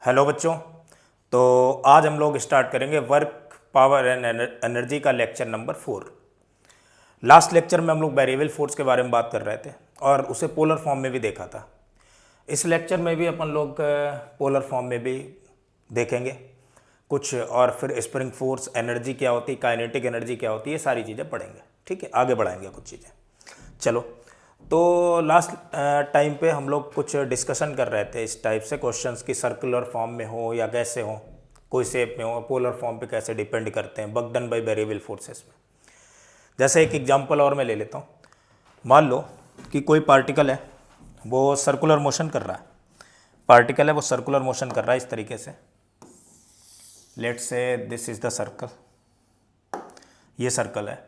Hello बच्चों। तो आज हम लोग स्टार्ट करेंगे वर्क पावर एंड एनर्जी का लेक्चर नंबर 4। लास्ट लेक्चर में हम लोग वेरिएबल फोर्स के बारे में बात कर रहे थे और उसे पोलर फॉर्म में भी देखा था। इस लेक्चर में भी अपन लोग पोलर फॉर्म में भी देखेंगे कुछ, और फिर स्प्रिंग फोर्स, एनर्जी क्या होती है, काइनेटिक एनर्जी क्या होती है, ये सारी चीज़ें पढ़ेंगे। ठीक है, आगे बढ़ाएंगे कुछ चीज़ें। चलो, तो लास्ट टाइम पे हम लोग कुछ डिस्कशन कर रहे थे इस टाइप से क्वेश्चंस की, सर्कुलर फॉर्म में हो या कैसे हो, कोई शेप में हो, पोलर फॉर्म पे कैसे डिपेंड करते हैं, work done by variable forces में। जैसे एक एग्जांपल और मैं ले लेता हूँ। मान लो कि कोई पार्टिकल है, वो सर्कुलर मोशन कर रहा है। पार्टिकल है, वो सर्कुलर मोशन कर रहा है इस तरीके से। Let's say this is the circle, ये सर्कल है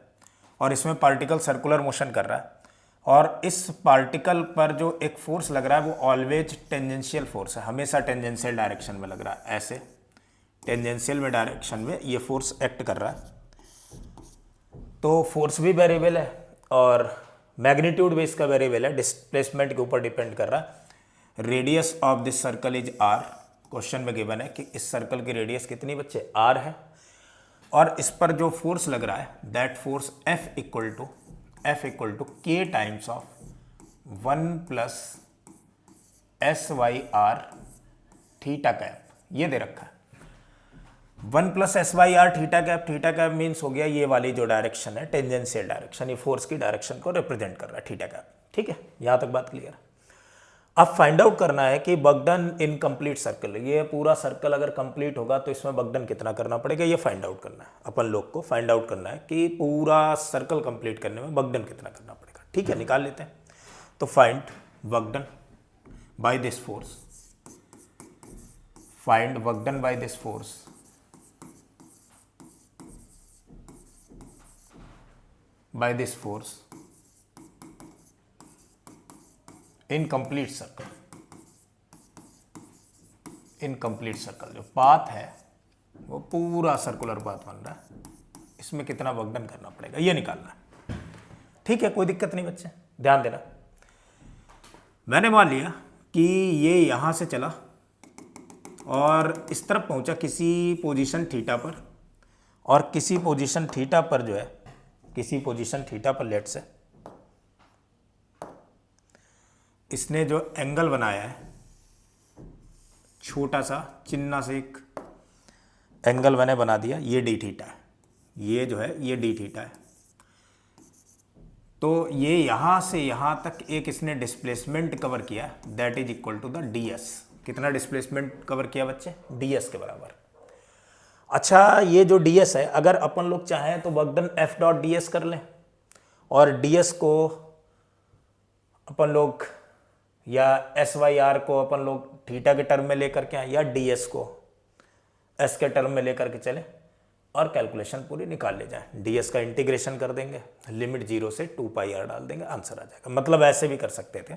और इसमें पार्टिकल सर्कुलर मोशन कर रहा है। और इस पार्टिकल पर जो एक फोर्स लग रहा है वो ऑलवेज टेंजेंशियल फोर्स है, हमेशा टेंजेंशियल डायरेक्शन में लग रहा है। ऐसे टेंजेंशियल में डायरेक्शन में ये फोर्स एक्ट कर रहा है। तो फोर्स भी वेरिएबल है और मैग्नीट्यूड भी इसका वेरिएबल है, डिस्प्लेसमेंट के ऊपर डिपेंड कर रहा है। Radius of this circle is R. Question में गिवन है कि इस सर्कल की रेडियस कितनी बच्चे, आर है। और इस पर जो फोर्स लग रहा है that force F equal to K times of 1 plus S Y R theta cap, ये दे रखा है। 1 plus S Y R theta cap means हो गया ये वाली जो डायरेक्शन है, टेंजेंशियल डायरेक्शन, ये फोर्स की डायरेक्शन को रिप्रेजेंट कर रहा है, थीटा कैप। ठीक है, यहां तक बात क्लियर है। अब फाइंड आउट करना है कि work done in complete circle, ये पूरा सर्कल अगर कंप्लीट होगा तो इसमें वर्क डन कितना करना पड़ेगा, ये फाइंड आउट करना है। अपन लोग को फाइंड आउट करना है कि पूरा सर्कल कंप्लीट करने में वर्क डन कितना करना पड़ेगा। ठीक है, निकाल लेते हैं। तो find work done by this force, find work done by this force in complete circle जो पाथ है वो पूरा सर्कुलर पाथ बन रहा है, इसमें कितना वर्क डन करना पड़ेगा ये निकालना है। ठीक है, कोई दिक्कत नहीं बच्चे, ध्यान देना। मैंने मान लिया कि ये यहां से चला और इस तरफ पहुंचा किसी पोजीशन थीटा पर, और किसी पोजीशन थीटा पर जो है, किसी पोजीशन थीटा पर लेट से इसने जो एंगल बनाया है, छोटा सा चिन्ना से एक एंगल मैंने बना दिया, ये डी थीटा है, ये जो है ये डी थीटा है। तो ये यहां से यहां तक एक इसने डिस्प्लेसमेंट कवर किया, that is equal to the D S. कितना डिस्प्लेसमेंट कवर किया बच्चे, डी एस के बराबर। अच्छा, ये जो डी एस है, अगर अपन लोग चाहें तो work done F dot D S कर लें, और डी एस को अपन लोग या एस वाई आर को अपन लोग थीटा के टर्म में लेकर के आए, या डी एस को एस के टर्म में लेकर के चले और कैलकुलेशन पूरी निकाल ले जाए। डी एस का इंटीग्रेशन कर देंगे, लिमिट 0 से 2 पाई आर डाल देंगे, आंसर आ जाएगा। मतलब ऐसे भी कर सकते थे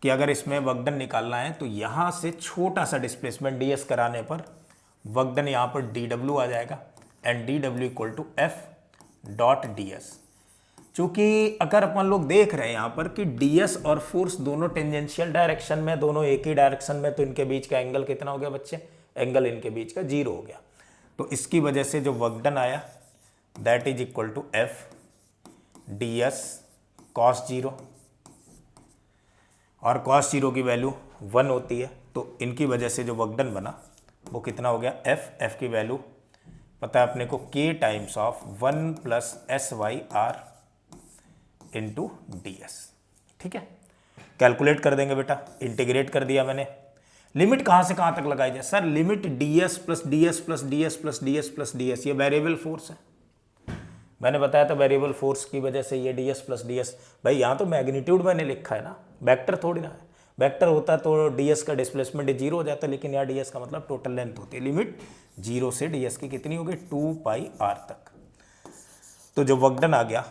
कि अगर इसमें वर्क डन निकालना है तो यहाँ से छोटा सा डिस्प्लेसमेंट डी एस कराने पर वर्क डन यहाँ पर डी डब्ल्यू आ जाएगा, and D W equal to F dot D S. चूंकि अगर अपन लोग देख रहे हैं यहाँ पर कि ds और फोर्स दोनों टेंजेंशियल डायरेक्शन में, दोनों एक ही डायरेक्शन में, तो इनके बीच का एंगल कितना हो गया बच्चे, एंगल इनके बीच का 0 हो गया। तो इसकी वजह से जो वर्क डन आया that is equal to F D S cos 0, और कॉस 0 की वैल्यू 1 होती है, तो इनकी वजह से जो वर्क डन बना वो कितना हो गया, एफ की वैल्यू पता है अपने को, k times of 1 plus S Y R into D S. ठीक है, कैलकुलेट कर देंगे बेटा, इंटीग्रेट कर दिया मैंने। लिमिट कहां से कहां तक लगाई जाए sir, limit D S plus D S plus D S plus D S plus D S, ये वेरिएबल फोर्स है, मैंने बताया था वेरिएबल फोर्स की वजह से ये D S plus D S. भाई यहां तो मैग्नीट्यूड मैंने लिखा है ना, वेक्टर थोड़ी ना है। वेक्टर होता तो डी एस का डिस्प्लेसमेंट 0 हो जाता, लेकिन यहाँ डी एस का मतलब टोटल लेंथ होती है। लिमिट 0 से डी एस की कितनी हो गई, 2 पाई आर तक। तो जो वर्क डन आ गया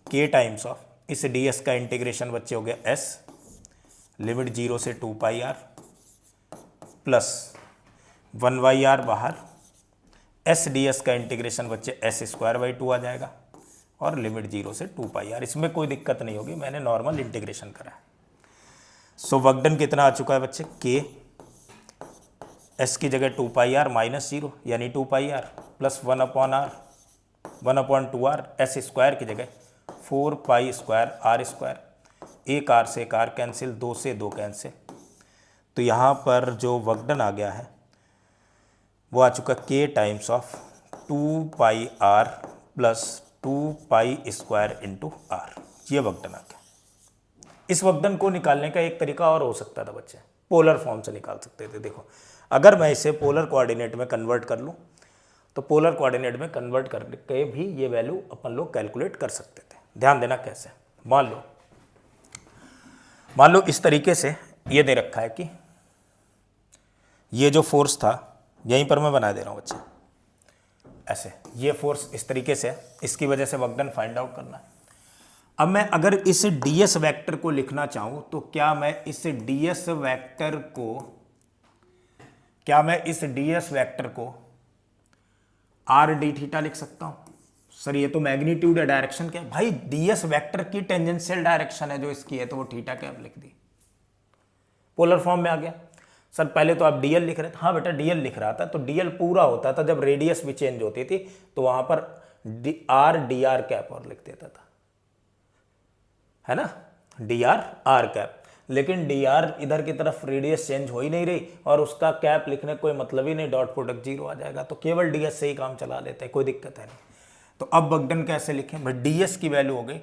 k टाइम्स ऑफ इस ds का इंटीग्रेशन बच्चे हो गया s, लिमिट 0 से 2 पाई आर प्लस 1 वाई आर बाहर, s ds का इंटीग्रेशन बच्चे s स्क्वायर बाई 2 आ जाएगा, और लिमिट 0 से 2 पाई आर। इसमें कोई दिक्कत नहीं होगी, मैंने नॉर्मल इंटीग्रेशन करा है। सो वर्क डन कितना आ चुका है बच्चे, k एस की जगह 2πr माइनस 0 यानी 2πr plus 1/r 1/2r S square की जगह 4π² r स्क्वायर, एक r से एक r कैंसिल, 2 से 2 कैंसिल। तो यहाँ पर जो वर्कडन आ गया है वो आ चुका k times of 2πr plus 2π² into r, ये वर्कडन आ गया। इस वर्कडन को निकालने का एक तरीका और हो सकता था बच्चे, पोलर फॉर्म से निकाल सकते थे। देखो अगर मैं इसे पोलर कोऑर्डिनेट में कन्वर्ट कर लूँ तो पोलर कोऑर्डिनेट में कन्वर्ट करके भी ये वैल्यू अपन लोग कैलकुलेट कर सकते थे। ध्यान देना कैसे, मान लो इस तरीके से ये दे रखा है कि ये जो फोर्स था यहीं पर मैं बना दे रहा हूँ बच्चे, ऐसे ये फोर्स इस तरीके से, इसकी वजह से वर्कडन फाइंड आउट करना है। अब मैं अगर इस ds वेक्टर को लिखना चाहूँ तो क्या मैं इस ds वेक्टर को r d थीटा लिख सकता हूँ? सर ये तो मैग्नीट्यूड है, डायरेक्शन क्या है भाई? ds वेक्टर की टेंजेंशियल डायरेक्शन है जो इसकी है, तो वो थीटा कैप लिख दी, पोलर फॉर्म में आ गया। सर पहले तो आप dl लिख रहे थे, हाँ बेटा dl लिख रहा था, तो dl पूरा होता था जब रेडियस भी चेंज होती थी तो वहां पर r dr कैप और लिख देता था, है ना, dr r कैप। लेकिन dr इधर की तरफ रेडियस चेंज हो ही नहीं रही और उसका कैप लिखने कोई मतलब ही नहीं, डॉट प्रोडक्ट 0 आ जाएगा, तो केवल ds से ही काम चला लेते हैं, कोई दिक्कत है नहीं। तो अब वर्कडन कैसे लिखें भाई? ds की वैल्यू हो गई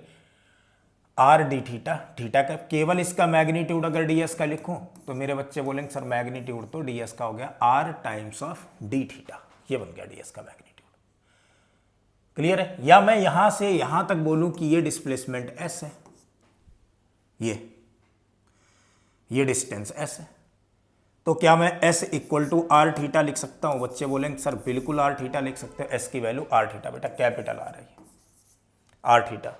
r d थीटा, थीटा का केवल इसका मैग्नीट्यूड अगर ds का लिखूं तो मेरे बच्चे बोलेंगे सर मैग्नीट्यूड तो ds का हो गया r times of d theta, ये बन गया ds का मैग्नीट्यूड। क्लियर है? या मैं यहां से यहां तक बोलूं कि ये डिस्प्लेसमेंट s है, ये डिस्टेंस s है, तो क्या मैं s equal to r theta लिख सकता हूं? बच्चे बोलेंगे सर बिल्कुल r थीटा लिख सकते हैं, s की वैल्यू r थीटा, बेटा कैपिटल आ रही है r थीटा।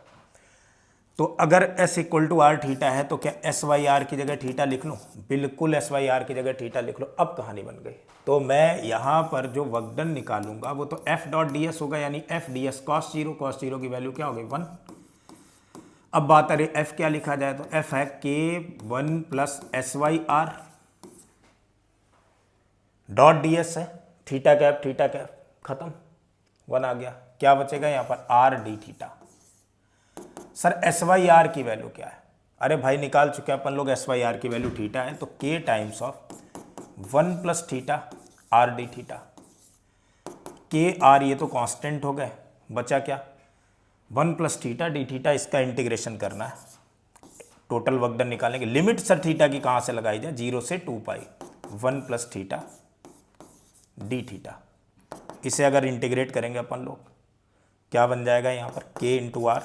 तो अगर s equal to r theta है तो क्या s बाई आर की जगह थीटा लिख लूँ? बिल्कुल s बाई आर की जगह थीटा लिख लो। अब कहानी बन गई। तो मैं यहाँ पर जो वर्कडन निकालूंगा वो तो f डॉट डी एस होगा, यानी f D S cos zero की वैल्यू क्या होगी 1। अब बात आ रही f क्या लिखा जाए, तो f है k1 plus S Y R dot D S है, थीटा कैप खत्म, 1 आ गया। क्या बचेगा यहाँ पर r D theta. Sir S Y R की वैल्यू क्या है? अरे भाई निकाल चुके हैं अपन लोग, एस वाई आर की वैल्यू थीटा है, तो k times of 1 plus theta R D theta, K R ये तो कांस्टेंट हो गए, बचा क्या 1 प्लस थीटा डी थीटा, इसका इंटीग्रेशन करना है, टोटल वर्कडन निकालने की लिमिट सर थीटा की कहाँ से लगाई जाए, 0 से 2π 1 प्लस थीटा डी थीटा। इसे अगर इंटीग्रेट करेंगे अपन लोग क्या बन जाएगा यहाँ पर k into R,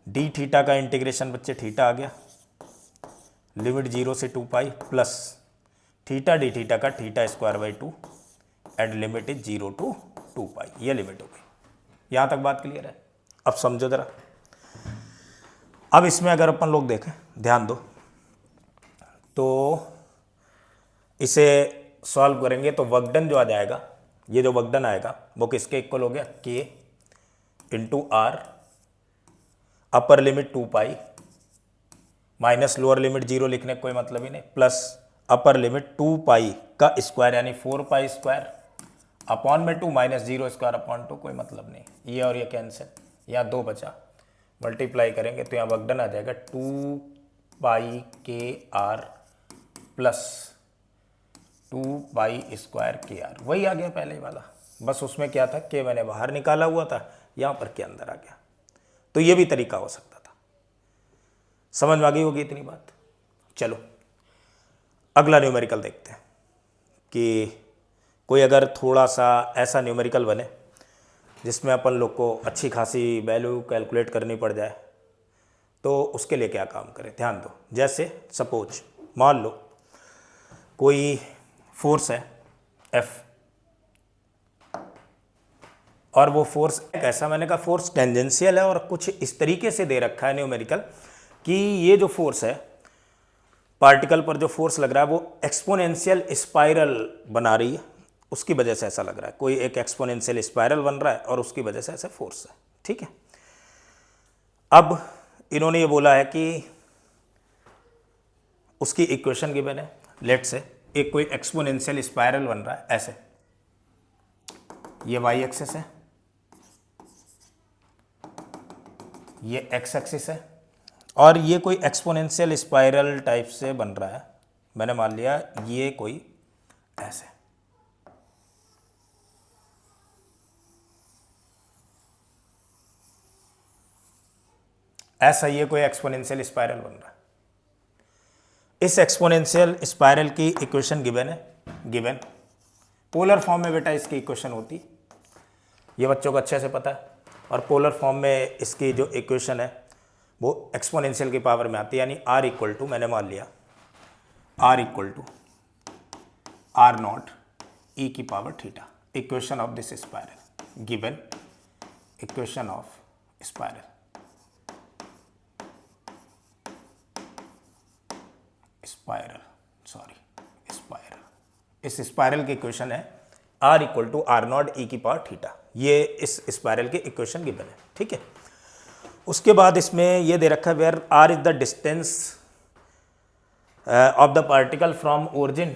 D theta का इंटीग्रेशन बच्चे थीटा आ गया, लिमिट 0 से 2π प्लस थीटा डी थीटा का theta square by 2 and limit is 0 to 2π, ये लिमिट हो गई। यहाँ तक बात क्लियर है? अब समझो जरा। अब इसमें अगर अपन लोग देखें, ध्यान दो, तो इसे सॉल्व करेंगे तो वर्कडन जो आ जाएगा, ये जो वर्कडन आएगा वो किसके इक्वल हो गया, k into R, upper limit 2π minus lower limit 0 लिखने का कोई मतलब ही नहीं, प्लस अपर लिमिट 2π का स्क्वायर यानी 4π स्क्वायर अपॉन में 2 माइनस 0 स्क्वायर अपॉन 2, कोई मतलब नहीं, ये और ये कैंसिल, यहाँ 2 बचा, मल्टीप्लाई करेंगे तो यहाँ वर्कडन आ जाएगा 2π के आर प्लस 2π स्क्वायर के आर, वही आ गया पहले वाला, बस उसमें क्या था कि मैंने बाहर निकाला हुआ था, यहाँ पर के अंदर आ गया। तो ये भी तरीका हो सकता था। समझ में आ गई होगी इतनी बात? चलो अगला न्यूमेरिकल देखते हैं कि कोई अगर थोड़ा सा ऐसा न्यूमेरिकल बने जिसमें अपन लोग को अच्छी खासी वैल्यू कैलकुलेट करनी पड़ जाए, तो उसके लिए क्या काम करें। ध्यान दो, जैसे सपोज मान लो कोई फोर्स है F, और वो फोर्स ऐसा, मैंने कहा फोर्स टेंजेंशियल है और कुछ इस तरीके से दे रखा है न्यूमेरिकल कि ये जो फोर्स है पार्टिकल पर जो फोर्स लग रहा है वो एक्सपोनेंशियल स्पाइरल बना रही है, उसकी वजह से ऐसा लग रहा है, कोई एक एक्सपोनेंशियल स्पाइरल बन रहा है और उसकी वजह से ऐसा फोर्स है। ठीक है, अब इन्होंने ये बोला है कि उसकी इक्वेशन गिवन है, लेट से एक कोई एक्सपोनेंशियल स्पाइरल बन रहा है ऐसे, ये वाई एक्सिस है, ये एक्स एक्सिस है, और ये कोई एक्सपोनेंशियल स्पाइरल टाइप से बन रहा है। मैंने मान लिया ये कोई ऐसे, ऐसा ये कोई एक्सपोनेंशियल स्पाइरल बन रहा है। इस एक्सपोनेंशियल स्पाइरल की इक्वेशन गिवन है, गिवन पोलर फॉर्म में बेटा इसकी इक्वेशन होती, ये बच्चों को अच्छे से पता है। और पोलर फॉर्म में इसकी जो इक्वेशन है वो एक्सपोनेंशियल की पावर में आती है, यानी r इक्वल टू, मैंने मान लिया r equal to r nought e की power theta. Equation of this spiral, given equation of spiral, इस स्पाइरल की इक्वेशन है r equal to r nought e की पावर थीटा। ये इस स्पाइरल की इक्वेशन गिवन है, ठीक है। उसके बाद इसमें ये दे रखा है where r is the distance of the particle from origin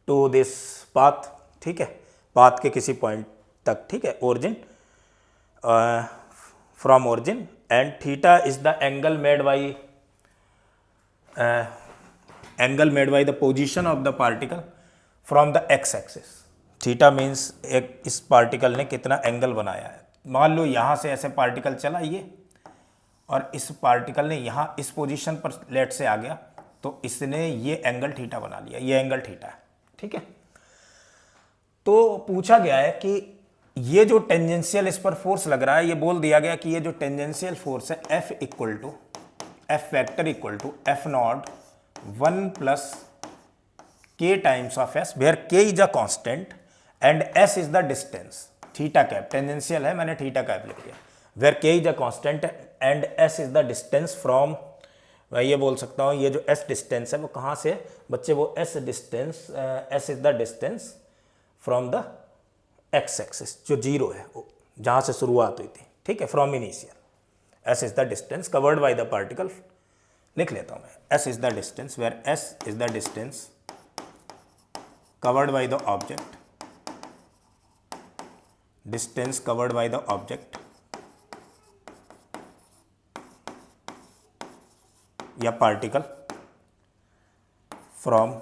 to this path, ठीक है, पाथ के किसी पॉइंट तक, ठीक है, origin from origin, and theta is the angle made by the position of the particle from the X axis. Theta means एक इस particle ने कितना एंगल बनाया है। मान लो यहाँ से ऐसे पार्टिकल चला ये, और इस पार्टिकल ने यहाँ इस पोजीशन पर लेट से आ गया, तो इसने ये एंगल थीटा बना लिया, ये एंगल थीटा है, ठीक है। तो पूछा गया है कि ये जो टेंजेंशियल इस पर फोर्स लग रहा है, ये बोल दिया गया कि ये जो टेंजेंशियल फोर्स है F equal to F vector equal to F nought 1 plus k times of s, where k is a constant and s is the distance, theta cap tangential है, मैंने थीटा कैप लिख दिया, where k is a constant and s is the distance from, मैं ये बोल सकता हूँ ये जो s डिस्टेंस है वो कहाँ से बच्चे, वो s distance, s is the distance from the x axis, जो जीरो है जहाँ से शुरुआत हुई थी, ठीक है, from initial, s is the distance covered by the particle, लिख लेता हूँ मैं, s is the distance where s is the distance covered by the object, distance covered by the object या particle from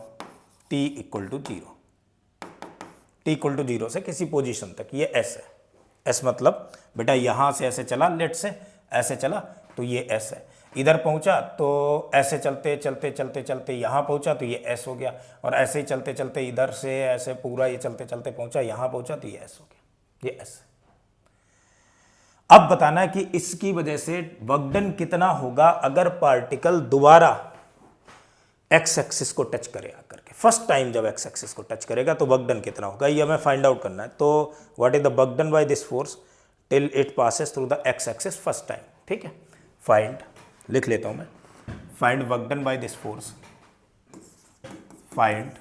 t equal to 0, t equal to 0 से किसी position तक, ये s है। s मतलब बेटा यहाँ से ऐसे चला, लेट से ऐसे चला, तो ये s है, इधर पहुंचा तो ऐसे चलते चलते चलते चलते यहाँ पहुंचा तो ये s हो गया, और ऐसे ही चलते चलते इधर से ऐसे पूरा ये चलते चलते पहुंचा, यहाँ पहुंचा तो ये s हो गया, ये s है। अब बताना है कि इसकी वजह से वर्क डन कितना होगा अगर पार्टिकल दोबारा x एक्सिस को टच करे आकर के, फर्स्ट टाइम जब x एक्सिस को टच करेगा तो वर्क डन कितना होगा, ये हमें फाइंड आउट करना है। तो what is the work done by this force till it passes through the x axis first time, ठीक है। फाइंड, लिख लेता हूं मैं, find work done by this force, find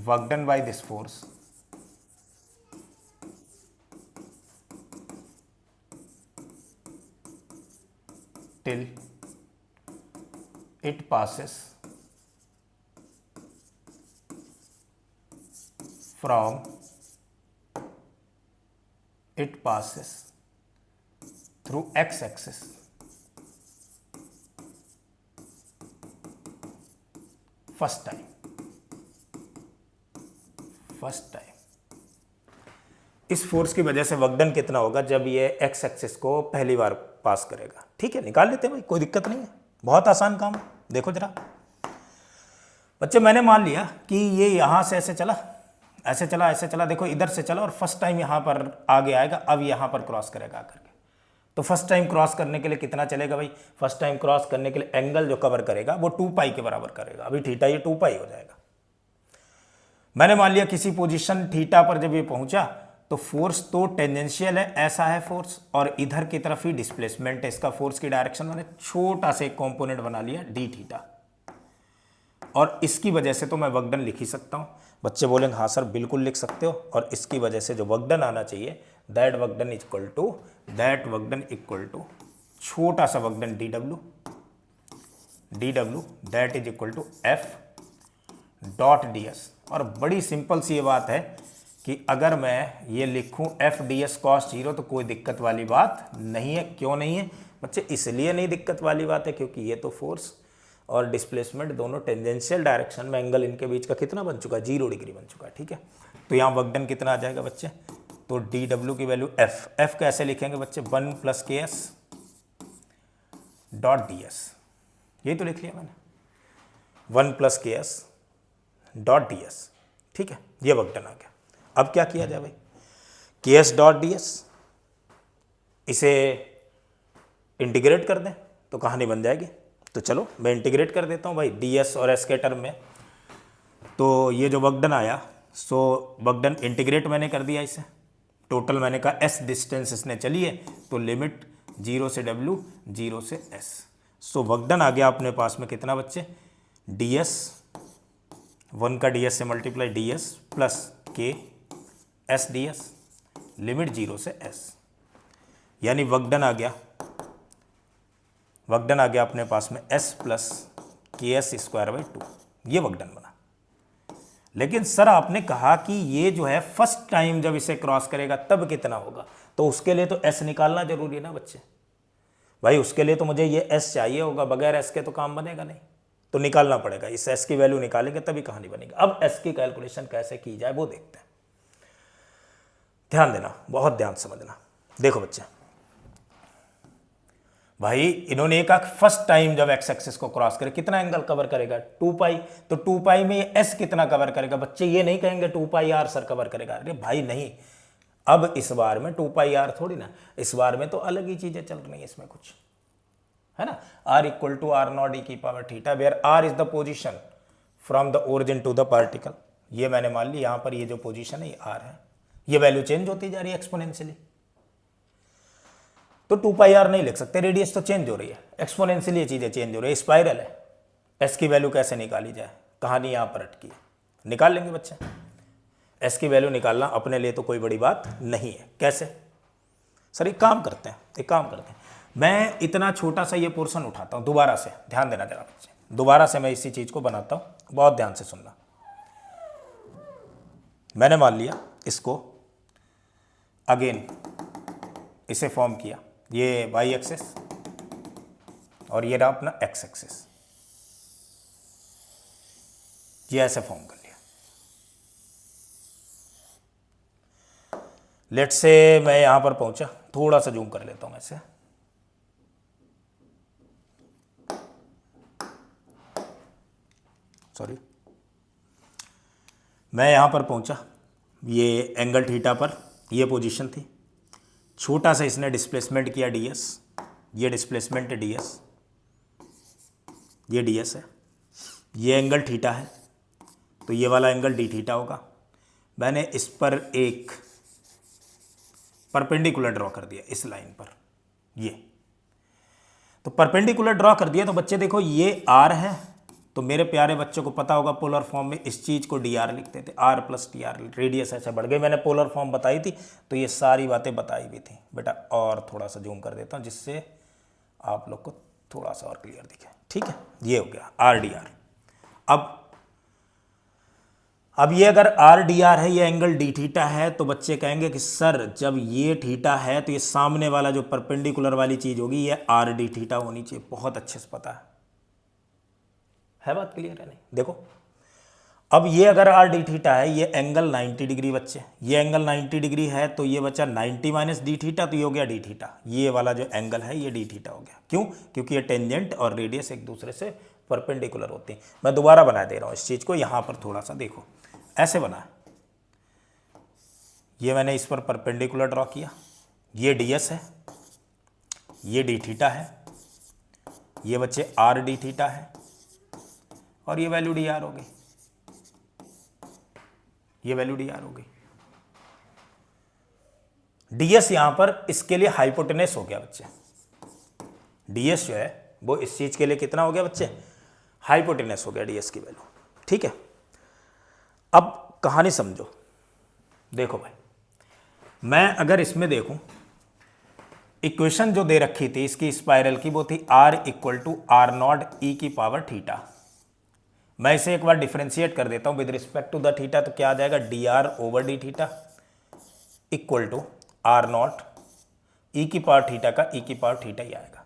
work done by this force till it passes from through x axis first time, इस force की वजह से वर्क डन कितना होगा जब ये x एक्सिस को पहली बार पास करेगा, ठीक है। निकाल लेते हैं भाई, कोई दिक्कत नहीं है, बहुत आसान काम है। देखो जरा बच्चे, मैंने मान लिया कि ये यहाँ से ऐसे चला, ऐसे चला, ऐसे चला, देखो इधर से चला, और फर्स्ट टाइम यहाँ पर आगे आएगा, अब यहाँ पर क्रॉस करेगा आकर के। तो फर्स्ट टाइम क्रॉस करने के लिए कितना चलेगा भाई, फर्स्ट टाइम क्रॉस करने के लिए एंगल जो कवर करेगा वो 2 पाई के बराबर करेगा, अभी थीटा ये 2 पाई हो जाएगा। मैंने मान लिया किसी पोजीशन थीटा पर जब ये पहुंचा तो फोर्स तो टेंजेंशियल है, ऐसा है फोर्स, और इधर की तरफ ही डिस्प्लेसमेंट है इसका, फोर्स की डायरेक्शन मैंने छोटा सा एक कॉम्पोनेंट बना लिया डी थीटा, और इसकी वजह से तो मैं वर्क डन लिख ही सकता हूं। बच्चे बोलेंगे हाँ सर बिल्कुल लिख सकते हो, और इसकी वजह से जो वर्क डन आना चाहिए that work done equal to छोटा सा work done D W that is equal to F dot D S. और बड़ी सिंपल सी ये बात है कि अगर मैं ये लिखूं F D S cos zero तो कोई दिक्कत वाली बात नहीं है। क्यों नहीं है बच्चे? इसलिए नहीं दिक्कत वाली बात है क्योंकि ये तो फोर्स और डिस्प्लेसमेंट दोनों टेंजेंशियल डायरेक्शन में, एंगल इनके बीच का कितना बन चुका है? 0 डिग्री बन चुका है। ठीक है, तो यहाँ वर्क डन कितना आ जाएगा बच्चे? तो डी डब्ल्यू की वैल्यू एफ कैसे लिखेंगे बच्चे? 1 + KS डॉट डी एस। यही तो लिख लिया मैंने, 1 + KS डॉट डी एस। ठीक है, ये वर्क डन आ गया। अब क्या किया जाए भाई? KS डॉट डी एस, इसे इंटीग्रेट कर दें तो कहानी बन जाएगी। तो चलो मैं इंटीग्रेट कर देता हूँ भाई डी एस और एस के टर्म में। तो ये जो वर्क डन आया, सो वर्क डन इंटीग्रेट मैंने कर दिया इसे। टोटल मैंने कहा एस डिस्टेंस इसने चली है, तो लिमिट 0 से W 0 से S। सो वर्क डन आ गया अपने पास में कितना बच्चे? डी एस 1 का डी एस से मल्टीप्लाई डी एस प्लस के एस डी एस लिमिट 0 से S, यानी वर्क डन आ गया। वर्क डन आ गया अपने पास में S प्लस KS²/2। ये वर्क डन बना। लेकिन सर आपने कहा कि ये जो है फर्स्ट टाइम जब इसे क्रॉस करेगा तब कितना होगा, तो उसके लिए तो S निकालना जरूरी है ना बच्चे भाई। उसके लिए तो मुझे ये S चाहिए होगा, बगैर S के तो काम बनेगा नहीं, तो निकालना पड़ेगा। इस S की वैल्यू निकालेंगे तभी कहानी बनेगी। अब S की कैलकुलेशन कैसे की जाए वो देखते हैं। ध्यान देना, बहुत ध्यान समझना। देखो बच्चे भाई, इन्होंने एक फर्स्ट टाइम जब एक्स एक्सिस को क्रॉस करे कितना एंगल कवर करेगा? 2π। तो 2π में ये S कितना कवर करेगा बच्चे? ये नहीं कहेंगे 2πr सर कवर करेगा। अरे भाई नहीं, अब इस बार में 2πr थोड़ी ना, इस बार में तो अलग ही चीजें चल रही है इसमें कुछ, है ना। R = R0e⁻θ where R is the position from the origin to the particle. ये मैंने मान ली, यहां पर ये जो पोजिशन है ये R है। ये वैल्यू चेंज होती जा रही है एक्सपोनेंशियली, तो 2πr नहीं लिख सकते, रेडियस तो चेंज हो रही है, एक्सपोनेंशियली ये चीजें चेंज हो रही है, स्पाइरल है। S की वैल्यू कैसे निकाली जाए? कहानी यहां पर अटकी है, निकाल लेंगे बच्चे। S की वैल्यू निकालना अपने लिए तो कोई बड़ी बात नहीं है। कैसे? सर एक काम करते हैं, मैं इतना छोटा सा ये पोर्शन उठाता हूं दोबारा से, ध्यान देना जरा बच्चे, दोबारा से मैं इसी चीज को बनाता हूं, बहुत ध्यान से सुनना। मैंने मान लिया इसको, अगेन इसे फॉर्म किया, ये वाई एक्सिस और ये रहा अपना एक्स एक्सिस, ये ऐसे फॉर्म कर लिया। लेट से मैं यहां पर पहुंचा, थोड़ा सा जूम कर लेता हूं ऐसे। सॉरी, मैं यहां पर पहुंचा, ये एंगल थीटा पर ये पोजीशन थी। छोटा सा इसने डिस्प्लेसमेंट किया ds, ये डिस्प्लेसमेंट है ds, ये ds है, ये एंगल थीटा है, तो ये वाला एंगल d थीटा होगा। मैंने इस पर एक परपेंडिकुलर ड्रॉ कर दिया इस लाइन पर, ये तो परपेंडिकुलर ड्रॉ कर दिया। तो बच्चे देखो ये r है, तो मेरे प्यारे बच्चों को पता होगा पोलर फॉर्म में इस चीज को dr लिखते थे, r + dr, रेडियस ऐसे बढ़ गई। मैंने पोलर फॉर्म बताई थी तो ये सारी बातें बताई भी थी बेटा। और थोड़ा सा जूम कर देता हूं जिससे आप लोग को थोड़ा सा और क्लियर दिखे। ठीक है, ये हो गया r dr। अब ये अगर r dr है, ये एंगल d थीटा है, तो बच्चे कहेंगे कि सर जब ये थीटा है तो ये सामने वाला जो परपेंडिकुलर वाली चीज होगी ये r d थीटा होनी चाहिए। बहुत अच्छे से पता है बात क्लियर है नहीं? देखो अब ये अगर r d थीटा है, ये एंगल 90 डिग्री बच्चे, ये एंगल 90 डिग्री है, तो ये बच्चा 90 - d थीटा, तो ये हो गया d थीटा। ये वाला जो एंगल है ये d थीटा हो गया। क्यों? क्योंकि ये टेंजेंट और रेडियस एक दूसरे से परपेंडिकुलर होती हैं। मैं दोबारा बना दे रहा हूँ इस चीज को, यहां पर थोड़ा सा देखो, ऐसे बना है, ये मैंने इस पर परपेंडिकुलर ड्रॉ किया, ये ds है, ये d थीटा है, ये बच्चे r d थीटा है, और ये वैल्यू dr हो गई, ये वैल्यू dr हो गई। ds यहां पर इसके लिए हाइपोटेनस हो गया बच्चे, ds जो है वो इस चीज के लिए कितना हो गया बच्चे? हाइपोटेनस हो गया ds की वैल्यू। ठीक है, अब कहानी समझो। देखो भाई, मैं अगर इसमें देखूं, इक्वेशन जो दे रखी थी इसकी स्पाइरल की वो थी r = R0e⁻θ। मैं इसे एक बार डिफ्रेंशिएट कर देता हूँ with respect to the theta, तो क्या आ जाएगा D R over D theta equal to R not E की पावर थीटा का ई की पावर थीटा ही आएगा।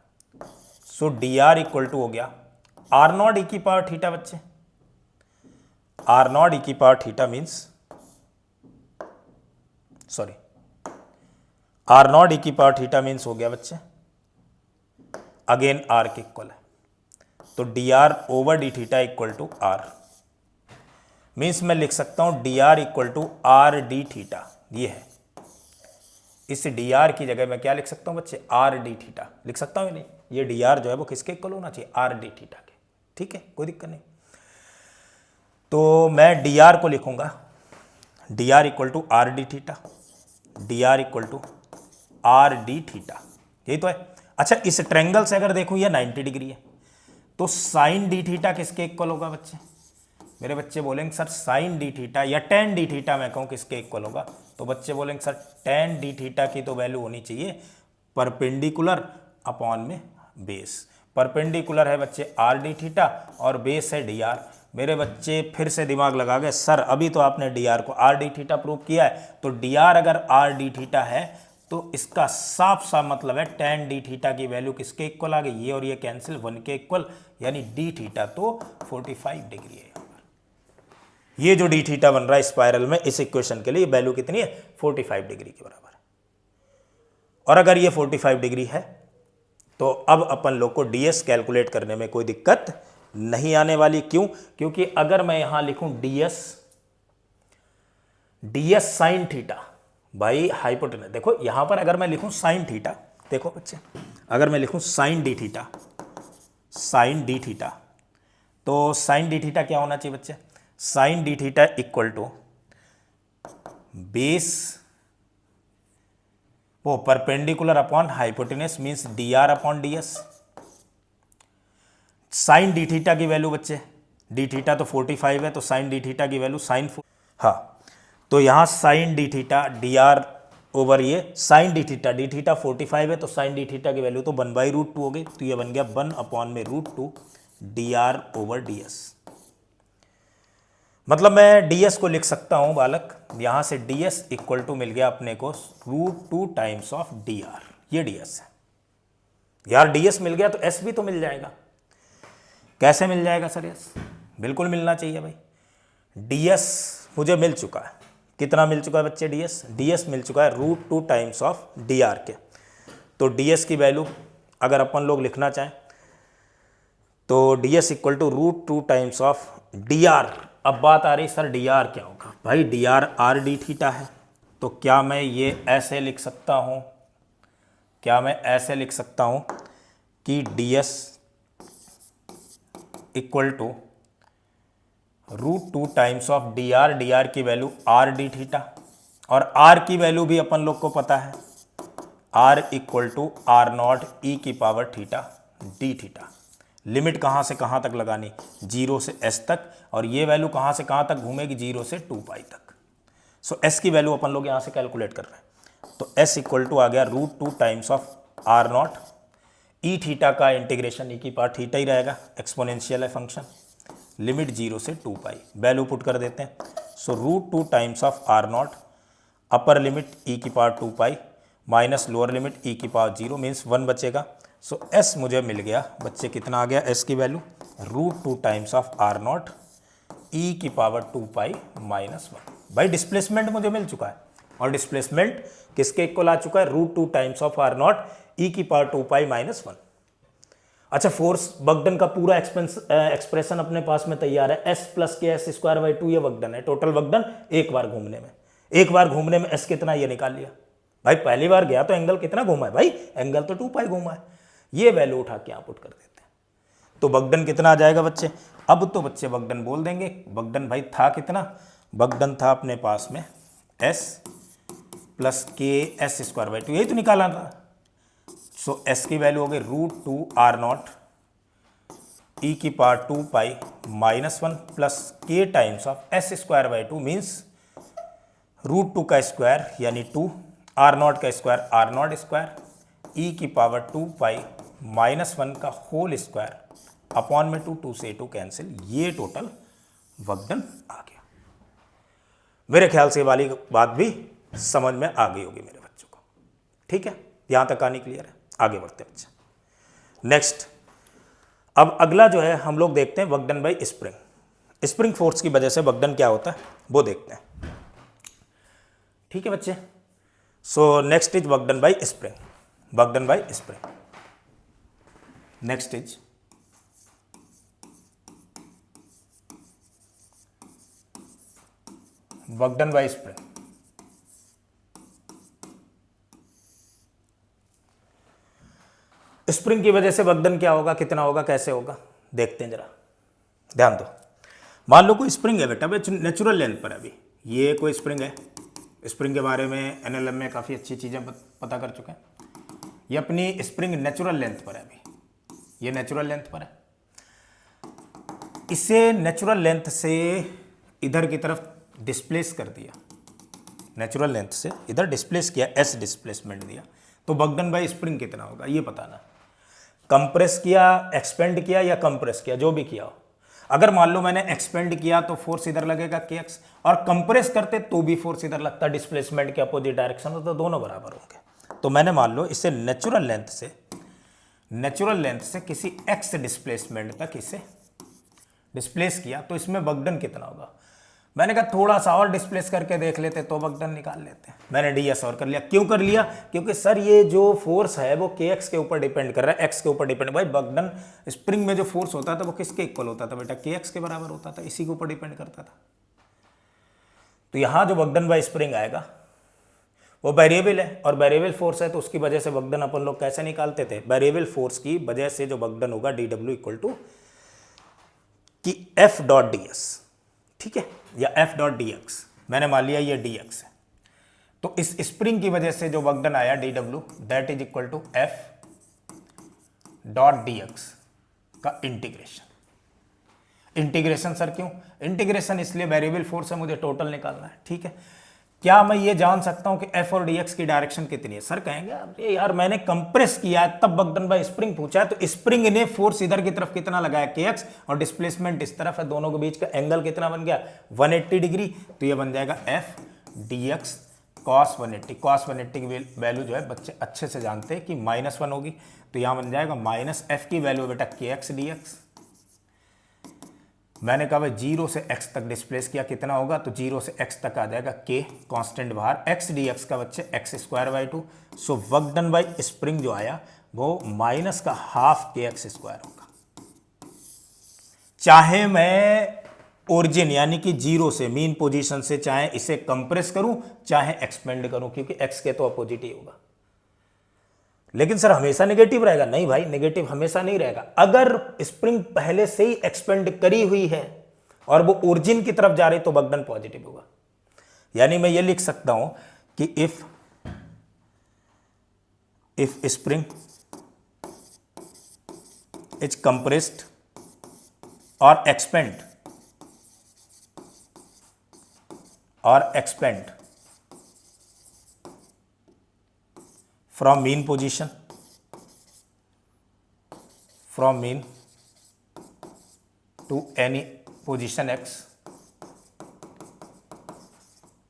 So D R equal to हो गया आर नॉट ई की पावर थीटा बच्चे, आर नॉट ई की power theta means sorry R not E की पावर थीटा मीन्स हो गया बच्चे अगेन आर के इक्वल है, तो D R over D theta equal to R means मैं लिख सकता हूं D R equal to R D theta. ये है, इस डी आर की जगह मैं क्या लिख सकता हूं बच्चे आर डी थीटा लिख सकता हूं नहीं, ये डी आर जो है वो किसके इक्वल होना चाहिए आर डी थीटा के, ठीक है कोई दिक्कत नहीं। तो मैं डी आर को लिखूंगा D R equal to R D theta, D R equal to R D theta, यही तो है। अच्छा इस ट्रायंगल से अगर देखूं ये 90 डिग्री है, तो साइन डी थीटा किसके इक्वल होगा बच्चे, मेरे बच्चे बोलेंगे सर साइन डी थीटा या टेन डी थीटा मैं कहूँ किसके इक्वल होगा, तो बच्चे बोलेंगे सर टेन डी थीटा की तो वैल्यू होनी चाहिए परपेंडिकुलर अपॉन में बेस। परपेंडिकुलर है बच्चे आर डी थीटा और बेस है डी आर। मेरे बच्चे फिर से दिमाग लगा गए, सर अभी तो आपने डी आर को आर डी थीटा प्रूव किया है, तो डी आर अगर आर डी थीटा है तो इसका साफ साफ मतलब है टेन डी थीटा की वैल्यू किसके इक्वल आ गई, ये और ये कैंसिल 1 के इक्वल, यानी डी थीटा तो 45 डिग्री है। यहाँ पर ये जो डी थीटा बन रहा है स्पाइरल में इस इक्वेशन के लिए वैल्यू कितनी है 45 डिग्री के बराबर है। और अगर ये 45 डिग्री है तो अब अपन लोग को ds कैलकुलेट करने में कोई दिक्कत नहीं आने वाली। क्यों? क्योंकि अगर मैं यहां लिखूं ds साइन थीटा भाई हाइपोटेनस, देखो यहां पर अगर मैं लिखूं साइन थीटा, देखो बच्चे अगर मैं लिखूं sine D theta, sine D theta, तो साइन डी थीटा क्या होना चाहिए बच्चे, sine D theta equal to base वो perpendicular upon hypotenuse means D R upon D S. Sine D theta की वैल्यू बच्चे, डी थीटा तो 45 है, तो साइन डी थीटा की वैल्यू साइन, हाँ तो यहां sine D theta D R over ये साइन डी थीटा 45 है, तो साइन डी थीटा की वैल्यू तो 1/√2 हो गई, तो ये बन गया 1 अपॉन में √2 D R over D S. मतलब मैं डी एस को लिख सकता हूं बालक, यहां से डी एस इक्वल टू मिल गया अपने को √2 टाइम्स ऑफ डी आर, ये डी एस है यार। डी एस मिल गया तो एस भी तो मिल जाएगा। कैसे मिल जाएगा सर एस? बिल्कुल मिलना चाहिए भाई। डी एस मुझे मिल चुका है, कितना मिल चुका है बच्चे डी एस? डी एस मिल चुका है √2 टाइम्स ऑफ डी आर के। तो डी एस की वैल्यू अगर अपन लोग लिखना चाहें तो D S equal to √2 times of D R. अब बात आ रही सर डी आर क्या होगा? भाई D R are D theta है, तो क्या मैं ये ऐसे लिख सकता हूँ, क्या मैं ऐसे लिख सकता हूँ कि D S equal to √2 times of D R की वैल्यू आर डी थीटा, और आर की वैल्यू भी अपन लोग को पता है R equal to R not E की power theta D theta. Limit कहाँ से कहाँ तक लगानी? 0 से s तक, और ये वैल्यू कहाँ से कहाँ तक घूमेगी? 0 से 2π तक। सो s की वैल्यू अपन लोग यहाँ से कैलकुलेट कर रहे हैं, तो s इक्वल टू आ गया √2 times of R not E theta का इंटीग्रेशन ई की पावर थीटा ही रहेगा, एक्सपोनेंशियल है फंक्शन, लिमिट 0 से 2π, वैल्यू पुट कर देते हैं। So √2 times of R not upper limit E की power 2π minus lower limit E की पावर 0 मीन्स 1 बचेगा। सो s मुझे मिल गया बच्चे, कितना आ गया s की value √2 times of R not E की पावर 2π माइनस 1। भाई डिस्प्लेसमेंट मुझे मिल चुका है, और डिस्प्लेसमेंट किसके इक्वल आ चुका है? √2 times of R not E की पावर 2π माइनस 1। अच्छा फोर्स बगडन का पूरा एक्सप्रेशन अपने पास में तैयार है, s प्लस के s स्क्वायर बाई 2 ये बगडन है, टोटल बगडन एक बार घूमने में s कितना ये निकाल लिया। भाई पहली बार गया तो एंगल कितना घूमा है? भाई एंगल तो 2π घूमा है, ये वैल्यू उठा के यहाँ पुट कर देते हैं, तो बगडन कितना आ जाएगा बच्चे? अब तो बच्चे बगडन बोल देंगे, बगडन भाई था कितना? बगडन था अपने पास में s प्लस के s स्क्वायर बाई 2, यही तो निकाला था। सो s की वैल्यू हो गई √2 आर नॉट ई की पावर 2π माइनस 1 प्लस के times of s square by 2 means √2 का स्क्वायर यानी 2, आर नॉट का स्क्वायर आर नॉट स्क्वायर, ई की पावर 2π माइनस 1 का होल स्क्वायर अपॉन में 2 से 2 कैंसिल, ये टोटल वक्डन आ गया। मेरे ख्याल से ये वाली बात भी समझ में आ गई होगी मेरे बच्चों को। ठीक है, यहां तक कहानी क्लियर है। आगे बढ़ते हैं बच्चे। नेक्स्ट, अब अगला जो है हम लोग देखते हैं वक्डन बाय स्प्रिंग। स्प्रिंग फोर्स की वजह से वक्डन क्या होता है वो देखते हैं। ठीक है बच्चे, so next is work done by spring. Work done by spring, next is work done by spring. Spring की वजह से वक्डन क्या होगा, कितना होगा, कैसे होगा, देखते हैं जरा, ध्यान दो। मान लो कोई स्प्रिंग है बेटा, नेचुरल लेंथ पर है। अभी ये कोई स्प्रिंग है, स्प्रिंग के बारे में एनएलएम में काफ़ी अच्छी चीज़ें पता कर चुके हैं। ये अपनी स्प्रिंग नेचुरल लेंथ पर है। अभी ये नेचुरल लेंथ पर है। इसे नेचुरल लेंथ से इधर की तरफ डिस्प्लेस कर दिया, नेचुरल लेंथ से इधर डिस्प्लेस किया, एस डिस्प्लेसमेंट दिया, तो वक्डन बाय स्प्रिंग कितना होगा ये बताना। कंप्रेस किया, एक्सपेंड किया या कंप्रेस किया, जो भी किया हो। अगर मान लो मैंने एक्सपेंड किया तो फोर्स इधर लगेगा kx, और कंप्रेस करते तो भी फोर्स इधर लगता, डिस्प्लेसमेंट के अपोजिट डायरेक्शन में, तो दोनों बराबर होंगे। तो मैंने मान लो इसे नेचुरल लेंथ से किसी x डिस्प्लेसमेंट तक इसे डिस्प्लेस किया, तो इसमें वक्डन कितना होगा। मैंने कहा थोड़ा सा और डिस्प्लेस करके देख लेते तो वक्डन निकाल लेते। मैंने ds और कर लिया। क्यों कर लिया, क्योंकि सर ये जो फोर्स है वो kx के ऊपर डिपेंड कर रहा है, x के ऊपर डिपेंड। भाई वक्डन स्प्रिंग में जो फोर्स होता था वो किसके इक्वल होता था बेटा, kx के बराबर होता था, इसी के ऊपर डिपेंड करता था। तो यहां जो वक्डन बाय स्प्रिंग आएगा वो वेरिएबल है, और वेरिएबल फोर्स है तो उसकी वजह से वक्डन अपन लोग कैसे निकालते थे, वेरिएबल फोर्स की वजह से जो वक्डन होगा dw इक्वल टू कि f डॉट ds, ठीक है, या f डॉट dx। मैंने मान लिया ये dx है, तो इस स्प्रिंग की वजह से जो वक्डन आया dw that is equal to f dot dx का इंटीग्रेशन सर क्यों, इंटीग्रेशन इसलिए वेरिएबल फोर्स है, मुझे टोटल निकालना है। ठीक है, क्या मैं ये जान सकता हूं कि f और dx की डायरेक्शन कितनी है। सर कहेंगे अरे यार मैंने कंप्रेस किया है तब वक्डन बाय स्प्रिंग पूछा है, तो स्प्रिंग ने फोर्स इधर की तरफ कितना लगाया kx, और डिस्प्लेसमेंट इस तरफ है, दोनों के बीच का एंगल कितना बन गया 180 डिग्री, तो ये बन जाएगा f dx cos 180। cos 180 की वैल्यू जो है बच्चे अच्छे से जानते हैं कि -1 होगी, तो यहां बन जाएगा -f की वैल्यू बेटा kx dx। मैंने कहा भाई 0 से x तक डिस्प्लेस किया, कितना होगा, तो 0 से x तक आ जाएगा k, कांस्टेंट बाहर, x dx का बच्चे x²/2। सो वक्डन बाय स्प्रिंग जो आया वो माइनस का हाफ kx² होगा। चाहे मैं ओरिजिन यानी कि 0 से मीन पोजीशन से चाहे इसे कंप्रेस करूं चाहे एक्सपेंड करूं, क्योंकि x के तो अपोजिट ही होगा। लेकिन सर हमेशा नेगेटिव रहेगा, नहीं भाई नेगेटिव हमेशा नहीं रहेगा। अगर स्प्रिंग पहले से ही एक्सपेंड करी हुई है और वो ओरिजिन की तरफ जा रही तो वक्डन पॉजिटिव होगा। यानी मैं ये लिख सकता हूं कि इफ स्प्रिंग इज कंप्रेस्ड और expand from mean to any position x,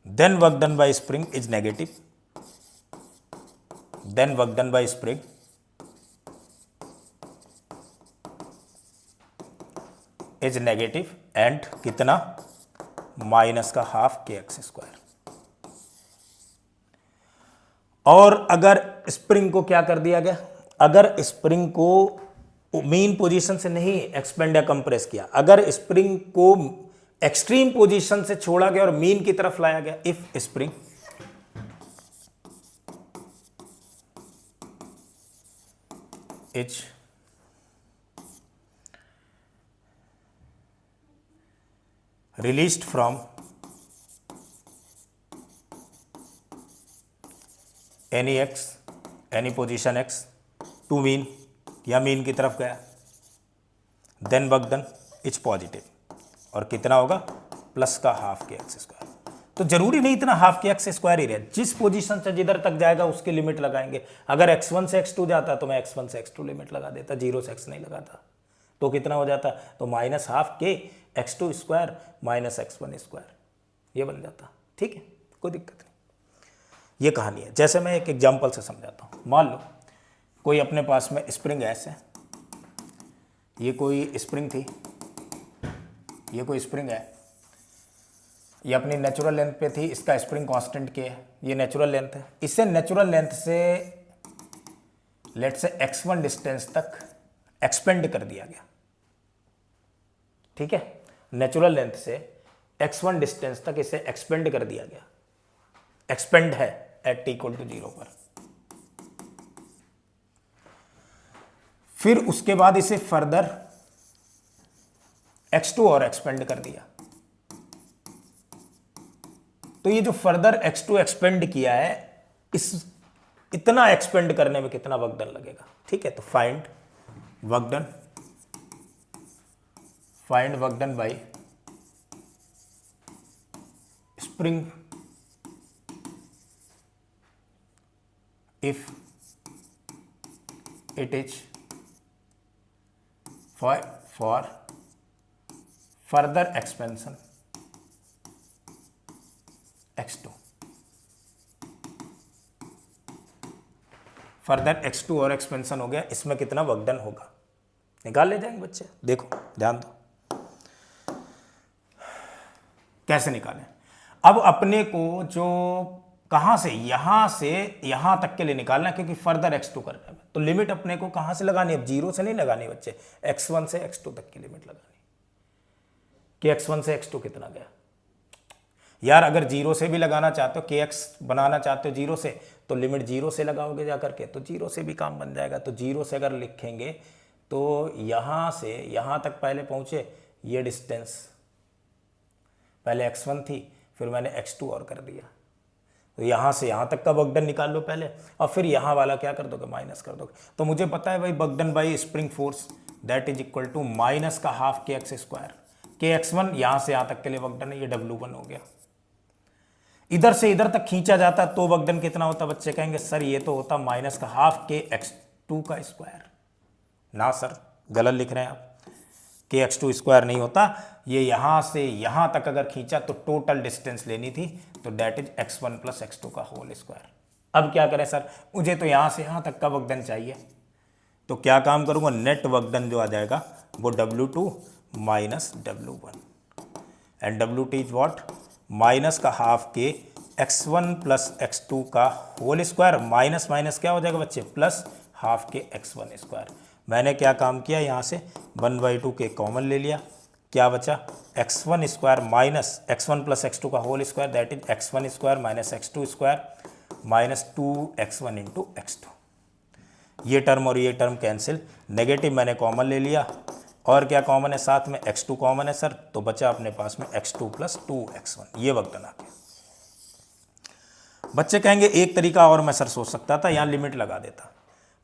then work done by spring is negative, then work done by spring is negative and कितना माइनस का हाफ kx²। और अगर स्प्रिंग को क्या कर दिया गया, अगर स्प्रिंग को मीन पोजीशन से नहीं एक्सपेंड या कंप्रेस किया, अगर स्प्रिंग को एक्सट्रीम पोजीशन से छोड़ा गया और मीन की तरफ लाया गया, if spring is released from any position x to mean, या मीन की तरफ गया, देन वक्डन इज पॉजिटिव, और कितना होगा प्लस का हाफ kx²। तो जरूरी नहीं इतना हाफ kx² ही रहे, जिस पोजीशन से जिधर तक जाएगा उसकी लिमिट लगाएंगे। अगर x1 से x2 जाता तो मैं x1 से x2 लिमिट लगा देता, 0 से x नहीं लगाता, तो कितना हो जाता, तो -12 k x2 square minus x1 square, ये बन जाता। ठीक है, कोई दिक्कत नहीं। ये कहानी है। जैसे मैं एक एग्जांपल से समझाता हूँ। मान लो कोई अपने पास में स्प्रिंग ऐसे, ये कोई स्प्रिंग थी, ये कोई स्प्रिंग है, ये अपनी नेचुरल लेंथ पे थी, इसका स्प्रिंग कांस्टेंट के है, ये नेचुरल लेंथ है। इसे नेचुरल लेंथ से लेट से x1 डिस्टेंस तक एक्सपेंड कर दिया गया। ठीक है, नेचुरल लेंथ से x1 डिस्टेंस तक इसे एक्सपेंड कर दिया गया। एक्सपेंड है एट t इक्वल टू 0 पर। फिर उसके बाद इसे फर्दर x2 और एक्सपेंड कर दिया। तो ये जो फर्दर x2 एक्सपेंड किया है, इस इतना एक्सपेंड करने में कितना वर्क डन लगेगा। ठीक है, तो find work done by spring if it is for further expansion x2, further x2 और एक्सपेंशन हो गया, इसमें कितना वर्क डन होगा निकाल ले जाएंगे बच्चे। देखो ध्यान दो कैसे निकालें। अब अपने को जो कहां से यहां तक के लिए निकालना है, क्योंकि फर्दर x2 करना है, तो लिमिट अपने को कहां से लगानी है, अब 0 से नहीं लगानी बच्चे, x1 से x2 तक की लिमिट लगानी कि x1 से x2 कितना गया। यार अगर 0 से भी लगाना चाहते हो, kx बनाना चाहते हो 0 से, तो लिमिट 0 से लगाओगे जाकर के, तो 0 से भी काम बन जाएगा। तो 0 से अगर लिखेंगे तो यहां से यहां तक पहले पहुंचे, ये डिस्टेंस पहले x1 थी, फिर मैंने x2 और कर दिया, तो यहां से यहां तक का वर्क डन निकाल लो पहले, और फिर यहां वाला क्या कर दोगे, माइनस कर दोगे। तो मुझे पता है भाई work done by spring force that is equal to minus का हाफ kx स्क्वायर, kx1 यहां से यहां तक के लिए वर्क डन है, ये w1 हो गया। इधर से इधर तक खींचा जाता तो वर्क डन कितना होता, बच्चे कहेंगे सर ये तो होता माइनस का हाफ kx2 का स्क्वायर। ना सर, गलत लिख रहे हैं आप, kx2 स्क्वायर नहीं होता, ये यहां से यहां तक अगर खींचा तो टोटल डिस्टेंस लेनी थी, तो date is x1 plus x2 का होल स्क्वायर। अब क्या करें सर, मुझे तो यहां से यहां तक का वर्क डन चाहिए, तो क्या काम करूंगा, नेट वर्क डन जो आ जाएगा वो w2 minus w1, and w2 is what, minus का हाफ के x1 प्लस x2 का होल स्क्वायर, माइनस माइनस क्या हो जाएगा बच्चे, प्लस हाफ के x1 स्क्वायर। मैंने क्या काम किया, यहाँ से 1/2 के कॉमन ले लिया, क्या बचा, x1 square minus x1 plus x2 का whole square, that is x1 square minus x2 square minus 2x1 into x2। ये टर्म और ये टर्म कैंसिल, नेगेटिव मैंने कॉमन ले लिया, और क्या कॉमन है साथ में, x2 कॉमन है सर, तो बचा अपने पास में x2 प्लस 2x1। ये वक्त बना के बच्चे कहेंगे एक तरीका और मैं सर सोच सकता था, यहाँ लिमिट लगा देता।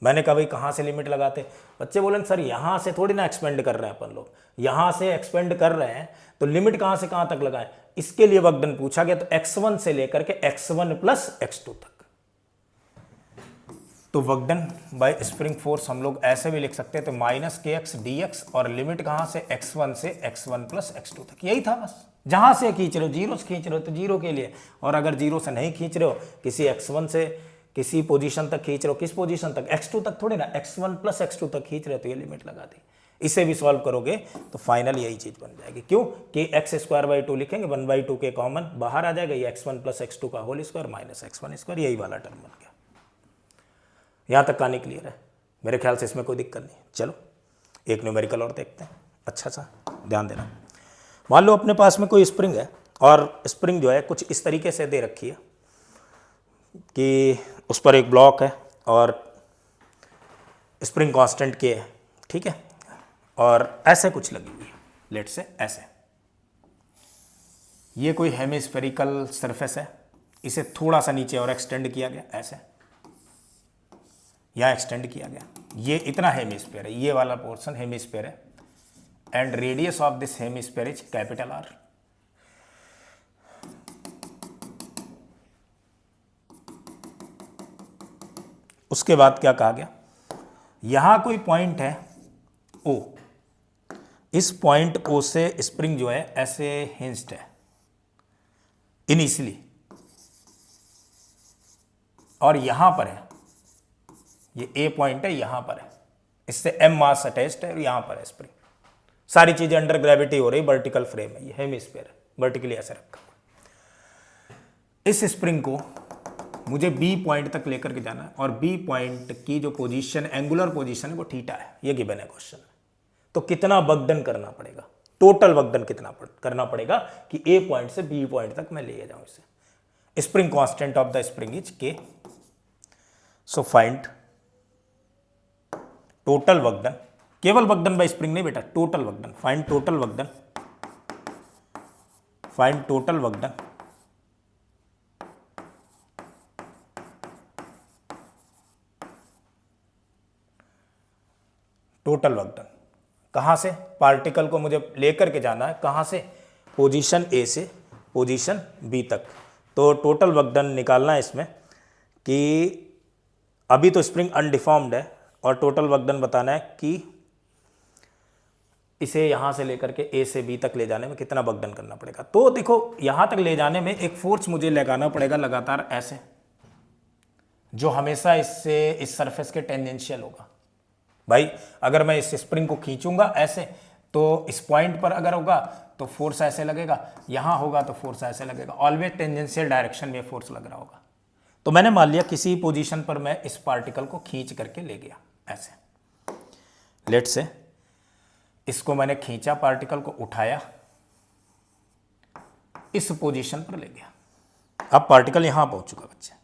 मैंने कहा भाई कहाँ से लिमिट लगाते, बच्चे बोले सर यहाँ से थोड़ी ना एक्सपेंड कर रहे हैं अपन लोग, यहाँ से एक्सपेंड कर रहे हैं तो लिमिट कहाँ से कहाँ तक लगाएं। इसके लिए वर्क डन पूछा गया, तो x1 से लेकर के x1 प्लस x2 तक। तो work done by spring force हम लोग ऐसे भी लिख सकते हैं, तो माइनस kx dx, और लिमिट कहाँ से, x1 से x1 प्लस x2 तक। यही था बस, जहाँ से खींच रहे हो, 0 से खींच रहे हो तो 0 के लिए, और अगर 0 से नहीं खींच रहे हो, किसी x1 से किसी पोजीशन तक खींच रहे हो, किस पोजीशन तक, x2 तक थोड़ी ना, x1 प्लस x2 तक खींच रहे हो, तो ये लिमिट लगा दी। इसे भी सॉल्व करोगे तो फाइनल यही चीज बन जाएगी। क्यों कि x स्क्वायर बाई 2 लिखेंगे, 1/2 के कॉमन बाहर आ जाएगा, ये x1 प्लस x2 का whole square minus x1 square, यही वाला टर्म बन गया। यहाँ तक कहानी क्लियर है मेरे ख्याल से, इसमें कोई दिक्कत नहीं। चलो एक न्यूमेरिकल और देखते हैं, अच्छा सा ध्यान देना। मान लो अपने पास में कोई स्प्रिंग है, और स्प्रिंग जो है कुछ इस तरीके से दे रखी है कि उस पर एक ब्लॉक है और स्प्रिंग कांस्टेंट के है, ठीक है, और ऐसे कुछ लगी हुई है, लेट से ऐसे। ये कोई हेमिस्फेरिकल सरफेस है, इसे थोड़ा सा नीचे और एक्सटेंड किया गया, ऐसे यहाँ एक्सटेंड किया गया, ये इतना हेमिस्फीयर है, ये वाला पोर्शन हेमिस्फीयर है, and radius of this hemisphere is capital R। उसके बाद क्या कहा गया, यहां कोई पॉइंट है O, इस पॉइंट ओ से स्प्रिंग जो है ऐसे हिंज्ड है इनिशियली, और यहां पर है, ये ए पॉइंट है, यहां पर है, इससे एम मास अटैच्ड है और यहां पर है स्प्रिंग। सारी चीजें अंडर ग्रेविटी हो रही, वर्टिकल फ्रेम है, ये हेमिस्फीयर है, वर्टिकली ऐसे रखा। इस स्प्रिंग को मुझे बी पॉइंट तक लेकर के जाना है, और बी पॉइंट की जो पोजीशन, एंगुलर पोजीशन है वो थीटा है, ये गिवन है क्वेश्चन में। तो कितना वर्कडन करना पड़ेगा, टोटल वर्कडन कितना करना पड़ेगा कि ए पॉइंट से बी पॉइंट तक मैं ले जाऊं इसे। Spring constant of the spring is के। सो फाइंड टोटल वर्कडन, केवल वर्कडन बाय स्प्रिंग नहीं बेटा, total work done. Find total work done, find total work done total work done कहां से, पार्टिकल को मुझे लेकर के जाना है कहां से, पोजीशन ए से पोजीशन बी तक। तो टोटल वर्कडन निकालना है इसमें कि अभी तो स्प्रिंग अनडिफॉर्म्ड है, और टोटल वर्कडन बताना है कि इसे यहां से लेकर के ए से बी तक ले जाने में कितना वर्कडन करना पड़ेगा। तो देखो यहां तक ले जाने में एक फोर्स मुझे लगाना पड़ेगा लगातार ऐसे, जो हमेशा इससे इस सरफेस के टेंजेंशियल होगा। भाई अगर मैं इस स्प्रिंग को खींचूंगा ऐसे, तो इस पॉइंट पर अगर होगा तो फोर्स ऐसे लगेगा, यहां होगा तो फोर्स ऐसे लगेगा, ऑलवेज टेंजेंशियल डायरेक्शन में फोर्स लग रहा होगा। तो मैंने मान लिया किसी पोजीशन पर मैं इस पार्टिकल को खींच करके ले गया ऐसे, लेट से इसको मैंने खींचा, पार्टिकल को उठाया, इस पोजीशन पर ले गया। अब पार्टिकल यहां पहुंच चुका बच्चे,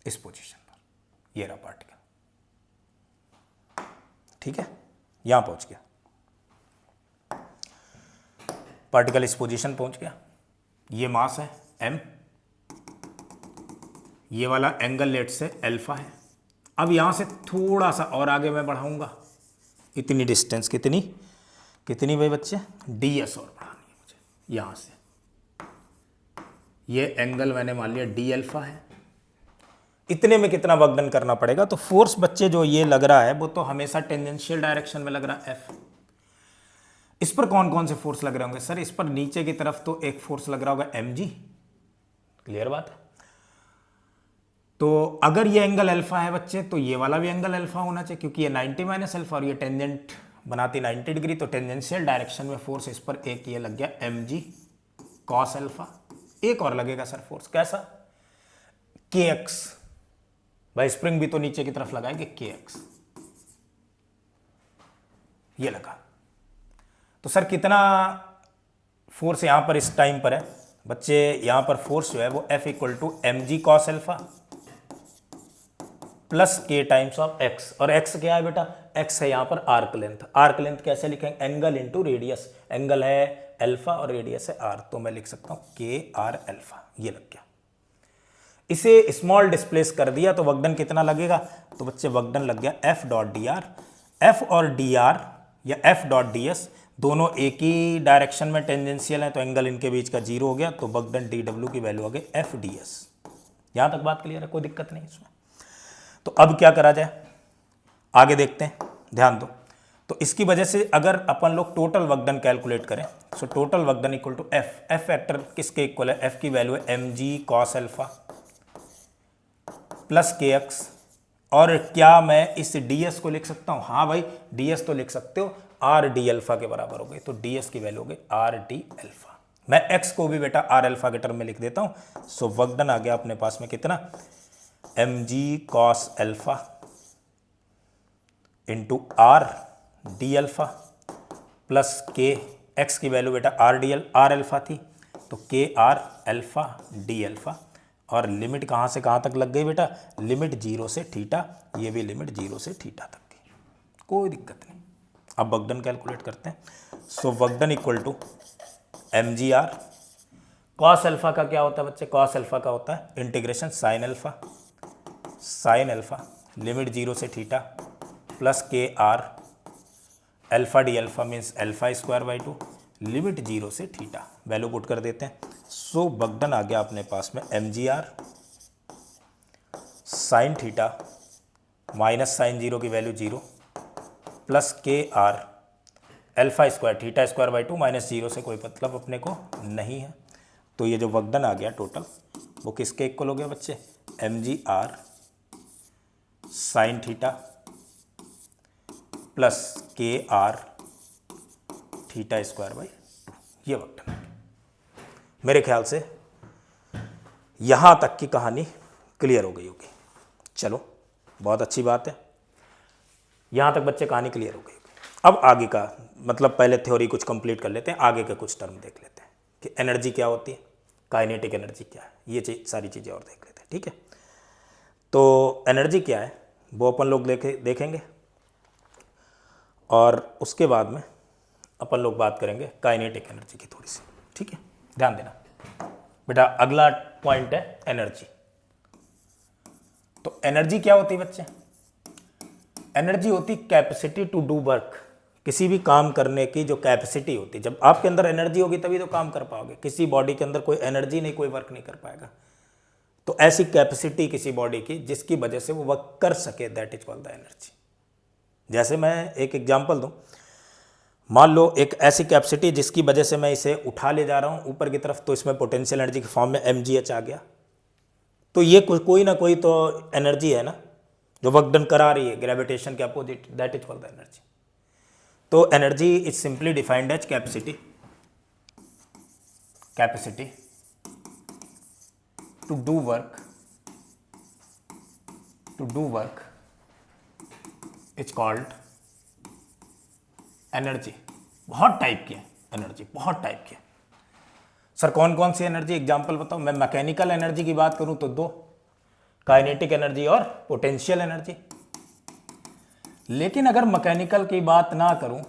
इस पोजीशन पर, ये रहा पार्टिकल, ठीक है, यहां पहुंच गया पार्टिकल, इस पोजीशन पहुंच गया। ये मास है m, ये वाला एंगल लेट से अल्फा है। अब यहां से थोड़ा सा और आगे मैं बढ़ाऊंगा, इतनी डिस्टेंस, कितनी कितनी भाई बच्चे, ds और बढ़ानी है मुझे यहां से। ये एंगल मैंने मान लिया डी अल्फा है। इतने में कितना वर्कडन करना पड़ेगा, तो फोर्स बच्चे जो ये लग रहा है वो तो हमेशा टेंजेंशियल डायरेक्शन में लग रहा है F। इस पर कौन कौन से फोर्स लग रहे होंगे सर, इस पर नीचे की तरफ तो एक फोर्स लग रहा होगा mg, क्लियर बात है। तो अगर ये एंगल अल्फा है बच्चे, तो ये वाला भी एंगल अल्फा होना चाहिए, क्योंकि ये 90 माइनस अल्फा और ये टेंजेंट बनाती 90 डिग्री, तो टेंजेंशियल डायरेक्शन में फोर्स इस पर एक ये लग गया mg cos अल्फा। एक और लगेगा सर फोर्स, कैसा, kx, भाई स्प्रिंग भी तो नीचे की तरफ लगाएंगे, kx, ये लगा। तो सर कितना फोर्स यहां पर इस टाइम पर है बच्चे, यहां पर फोर्स जो है वो F equal to mg cos alpha plus k times of x, और x क्या है बेटा, x है यहां पर आर्क लेंथ। आर्क लेंथ कैसे लिखेंगे, एंगल इंटू रेडियस, एंगल है अल्फा और रेडियस है r, तो मैं लिख सकता हूं k r अल्फा, ये लग गया। इसे स्मॉल डिस्प्लेस कर दिया तो वर्कडन कितना लगेगा, तो बच्चे वर्कडन लग गया F dot D R. F और डी आर या F डॉट डी एस दोनों एक ही डायरेक्शन में टेंजेंशियल है, तो एंगल इनके बीच का जीरो हो गया, तो वर्कडन डी डब्ल्यू की वैल्यू आ गई एफ डी एस। यहां तक बात क्लियर है, कोई दिक्कत नहीं इसमें। तो अब क्या करा जाए, आगे देखते हैं, ध्यान दो। तो इसकी वजह से अगर अपन लोग टोटल वर्कडन कैलकुलेट करें, so total work done equal to F, F factor किसके इक्वल है, एफ की वैल्यू है mg cos alpha plus kx। और क्या मैं इस ds को लिख सकता हूं, हाँ भाई ds तो लिख सकते हो, आर डी अल्फा के बराबर हो गई, तो ds की वैल्यू हो गई आर डी अल्फा। मैं x को भी बेटा आर अल्फा के टर्म में लिख देता हूं। सो वर्कडन आ गया अपने पास में कितना, mg cos alpha into R D alpha plus के, x की वैल्यू बेटा आर अल्फा थी, तो के आर अल्फा डी अल्फा, और लिमिट कहाँ से कहाँ तक लग गई बेटा, लिमिट 0 से थीटा, ये भी लिमिट 0 से थीटा तक की, कोई दिक्कत नहीं। अब वर्कडन कैलकुलेट करते हैं। So work done equal to M G R, cos alpha का क्या होता है बच्चे, कॉस अल्फा का होता है इंटीग्रेशन साइन अल्फा लिमिट 0 से theta plus K R alpha D alpha means alpha square by 2 limit 0 से थीटा, वैल्यू पुट कर देते हैं। सो वर्कडन आ गया अपने पास में M G R sine theta minus sine 0 की value 0 plus K R alpha square theta square by 2 minus 0 से कोई मतलब अपने को नहीं है। तो ये जो वर्क डन आ गया टोटल वो किसके इक्वल हो गया बच्चे, mg/r sine theta plus kr theta square by 2, ये वर्क डन। मेरे ख्याल से यहाँ तक की कहानी क्लियर हो गई होगी। चलो बहुत अच्छी बात है, यहाँ तक बच्चे कहानी क्लियर हो गई होगी। अब आगे का मतलब पहले थ्योरी कुछ कंप्लीट कर लेते हैं, आगे के कुछ टर्म देख लेते हैं कि एनर्जी क्या होती है, काइनेटिक एनर्जी क्या है, ये सारी चीज़ें और देख लेते हैं। ठीक है, तो एनर्जी क्या है वो अपन लोग देखेंगे और उसके बाद में अपन लोग बात करेंगे काइनेटिक एनर्जी की थोड़ी सी। ठीक है, ध्यान देना बेटा, अगला पॉइंट है एनर्जी। तो एनर्जी क्या होती है बच्चे, एनर्जी होती कैपेसिटी टू डू वर्क, किसी भी काम करने की जो कैपेसिटी होती है। जब आपके अंदर एनर्जी होगी तभी तो काम कर पाओगे, किसी बॉडी के अंदर कोई एनर्जी नहीं कोई वर्क नहीं कर पाएगा। तो ऐसी कैपेसिटी किसी बॉडी की जिसकी वजह से वो वर्क कर सके, that is called the energy. जैसे मैं एक एग्जांपल दूं, मान लो एक ऐसी कैपेसिटी जिसकी वजह से मैं इसे उठा ले जा रहा हूं ऊपर की तरफ, तो इसमें पोटेंशियल एनर्जी के फॉर्म में mgh आ गया। तो ये कोई ना कोई तो एनर्जी है ना जो वर्क डन करा रही है ग्रेविटेशन के opposite, that is called the energy. तो energy is simply defined as capacity to do work is called energy. बहुत टाइप की है एनर्जी, बहुत टाइप की है। सर कौन कौन सी एनर्जी, एग्जांपल बताओ। मैं मैकेनिकल एनर्जी की बात करूं तो 2, काइनेटिक एनर्जी और पोटेंशियल एनर्जी। लेकिन अगर मैकेनिकल की बात ना करूं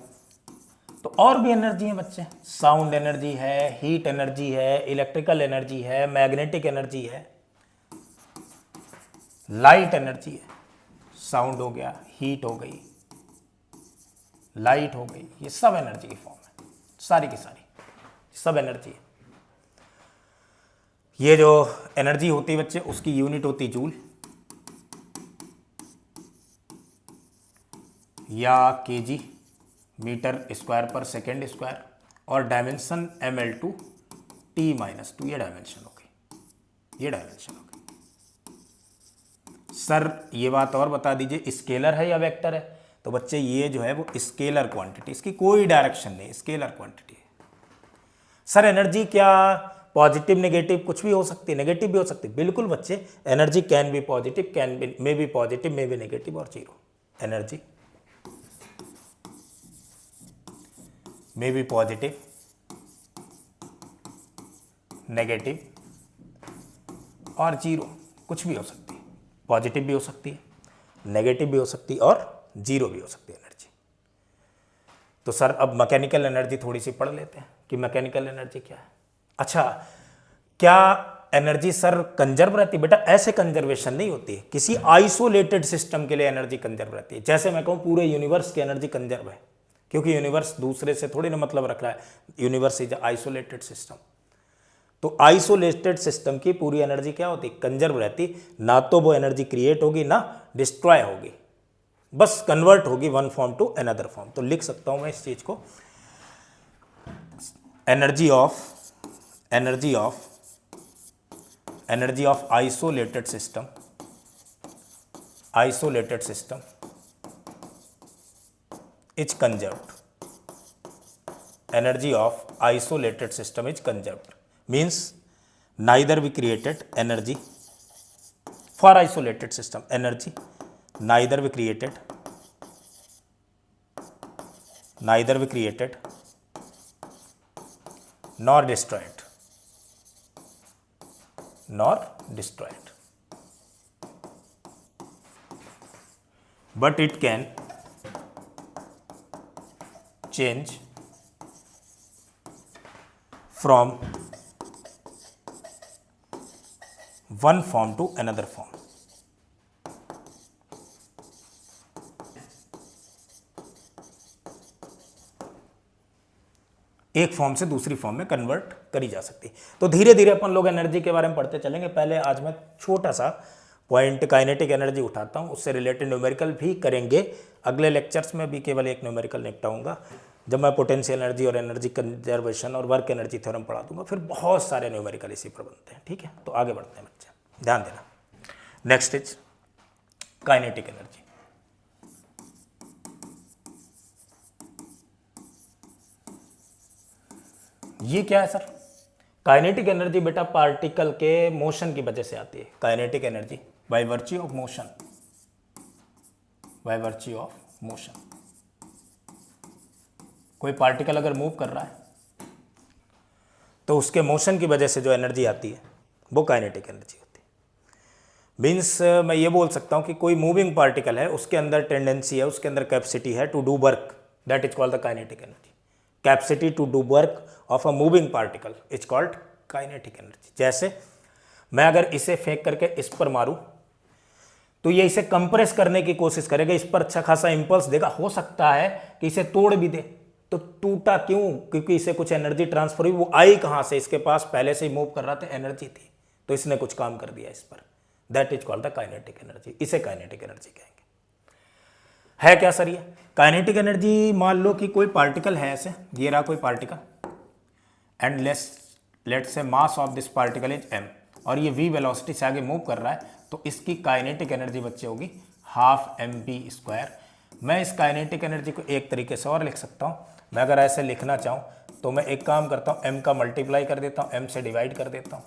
तो और भी एनर्जी है बच्चे, साउंड एनर्जी है, हीट एनर्जी है, इलेक्ट्रिकल एनर्जी है, मैग्नेटिक एनर्जी है, लाइट एनर्जी है। साउंड हो गया, हीट हो गई, लाइट हो गई, ये सब एनर्जी की फॉर्म है, सारी की सारी सब एनर्जी है। ये जो एनर्जी होती है बच्चे उसकी यूनिट होती जूल या केजी मीटर स्क्वायर पर सेकेंड स्क्वायर, और डायमेंशन ml/2 T-2, ये डायमेंशन हो गई, ये डायमेंशन हो गई। सर ये बात और बता दीजिए, स्केलर है या वेक्टर है? तो बच्चे ये जो है वो स्केलर क्वांटिटी, इसकी कोई डायरेक्शन नहीं, स्केलर क्वांटिटी है। सर एनर्जी क्या पॉजिटिव नेगेटिव कुछ भी हो सकती है, नेगेटिव भी हो सकती है? बिल्कुल बच्चे, energy can be positive, can be may be positive, may be negative और zero. Energy may be positive, negative और जीरो, कुछ भी हो सकती है। पॉजिटिव भी हो सकती है, नेगेटिव भी हो सकती है और जीरो भी हो सकती है एनर्जी। तो सर अब मैकेनिकल एनर्जी थोड़ी सी पढ़ लेते हैं कि मैकेनिकल एनर्जी क्या है। अच्छा, क्या एनर्जी सर कंजर्व रहती है? बेटा ऐसे कंजर्वेशन नहीं होती है, किसी आइसोलेटेड सिस्टम के लिए एनर्जी कंजर्व रहती है। जैसे मैं कहूँ पूरे यूनिवर्स की एनर्जी कंजर्व है, क्योंकि यूनिवर्स दूसरे से थोड़ी ना मतलब रख रहा है, यूनिवर्स इज आइसोलेटेड सिस्टम। तो आइसोलेटेड सिस्टम की पूरी एनर्जी क्या होती, कंजर्व रहती, ना तो वो एनर्जी क्रिएट होगी ना डिस्ट्रॉय होगी, बस कन्वर्ट होगी one form to another form. तो लिख सकता हूं मैं इस चीज को, energy of isolated system is conserved. Energy of isolated system is conserved means neither we created energy for isolated system, energy neither we created nor destroyed but it can change from one form to another form। एक form से दूसरी form में convert करी जा सकती है। तो धीरे धीरे अपन लोग एनर्जी के बारे में पढ़ते चलेंगे। पहले आज मैं छोटा सा पॉइंट काइनेटिक एनर्जी उठाता हूं, उससे रिलेटेड न्यूमेरिकल भी करेंगे। अगले लेक्चर्स में भी केवल एक न्यूमेरिकल निपटाऊंगा। जब मैं पोटेंशियल एनर्जी और एनर्जी कंजर्वेशन और वर्क एनर्जी थ्योरम पढ़ा दूंगा, फिर बहुत सारे न्यूमेरिकल इसी पर बनते हैं। ठीक है, तो आगे बढ़ते हैं बच्चे, ध्यान देना। Next is kinetic energy. ये क्या है सर? काइनेटिक एनर्जी बेटा पार्टिकल के मोशन की वजह से आती है। Kinetic energy by virtue of motion, by virtue of motion. कोई पार्टिकल अगर मूव कर रहा है तो उसके मोशन की वजह से जो एनर्जी आती है वो काइनेटिक एनर्जी होती है। मीन्स मैं ये बोल सकता हूँ कि कोई मूविंग पार्टिकल है, उसके अंदर टेंडेंसी है, उसके अंदर कैपेसिटी है to do work, that is called the kinetic energy. Capacity to do work of a moving particle is called kinetic energy. जैसे मैं अगर इसे फेंक करके इस पर मारूं तो ये इसे कंप्रेस करने की कोशिश करेगा, इस पर अच्छा खासा इंपल्स देगा, हो सकता है कि इसे तोड़ भी दे। तो टूटा क्यों? क्योंकि इसे कुछ एनर्जी ट्रांसफर हुई। वो आई कहां से? इसके पास पहले से ही मूव कर रहा था, एनर्जी थी, तो इसने कुछ काम कर दिया इस पर, that is called the kinetic energy. इसे काइनेटिक एनर्जी कहेंगे। है क्या सर ये काइनेटिक एनर्जी? मान लो कि कोई पार्टिकल है ऐसे, ये रहा कोई particle, and let's say mass of this particle is m, और ये v वेलोसिटी से आगे मूव कर रहा है, तो इसकी काइनेटिक एनर्जी बच्चे होगी हाफ mv²। मैं इस काइनेटिक एनर्जी को एक तरीके से और लिख सकता हूँ। मैं अगर ऐसे लिखना चाहूँ तो मैं एक काम करता हूँ, m का मल्टीप्लाई कर देता हूँ, m से डिवाइड कर देता हूँ,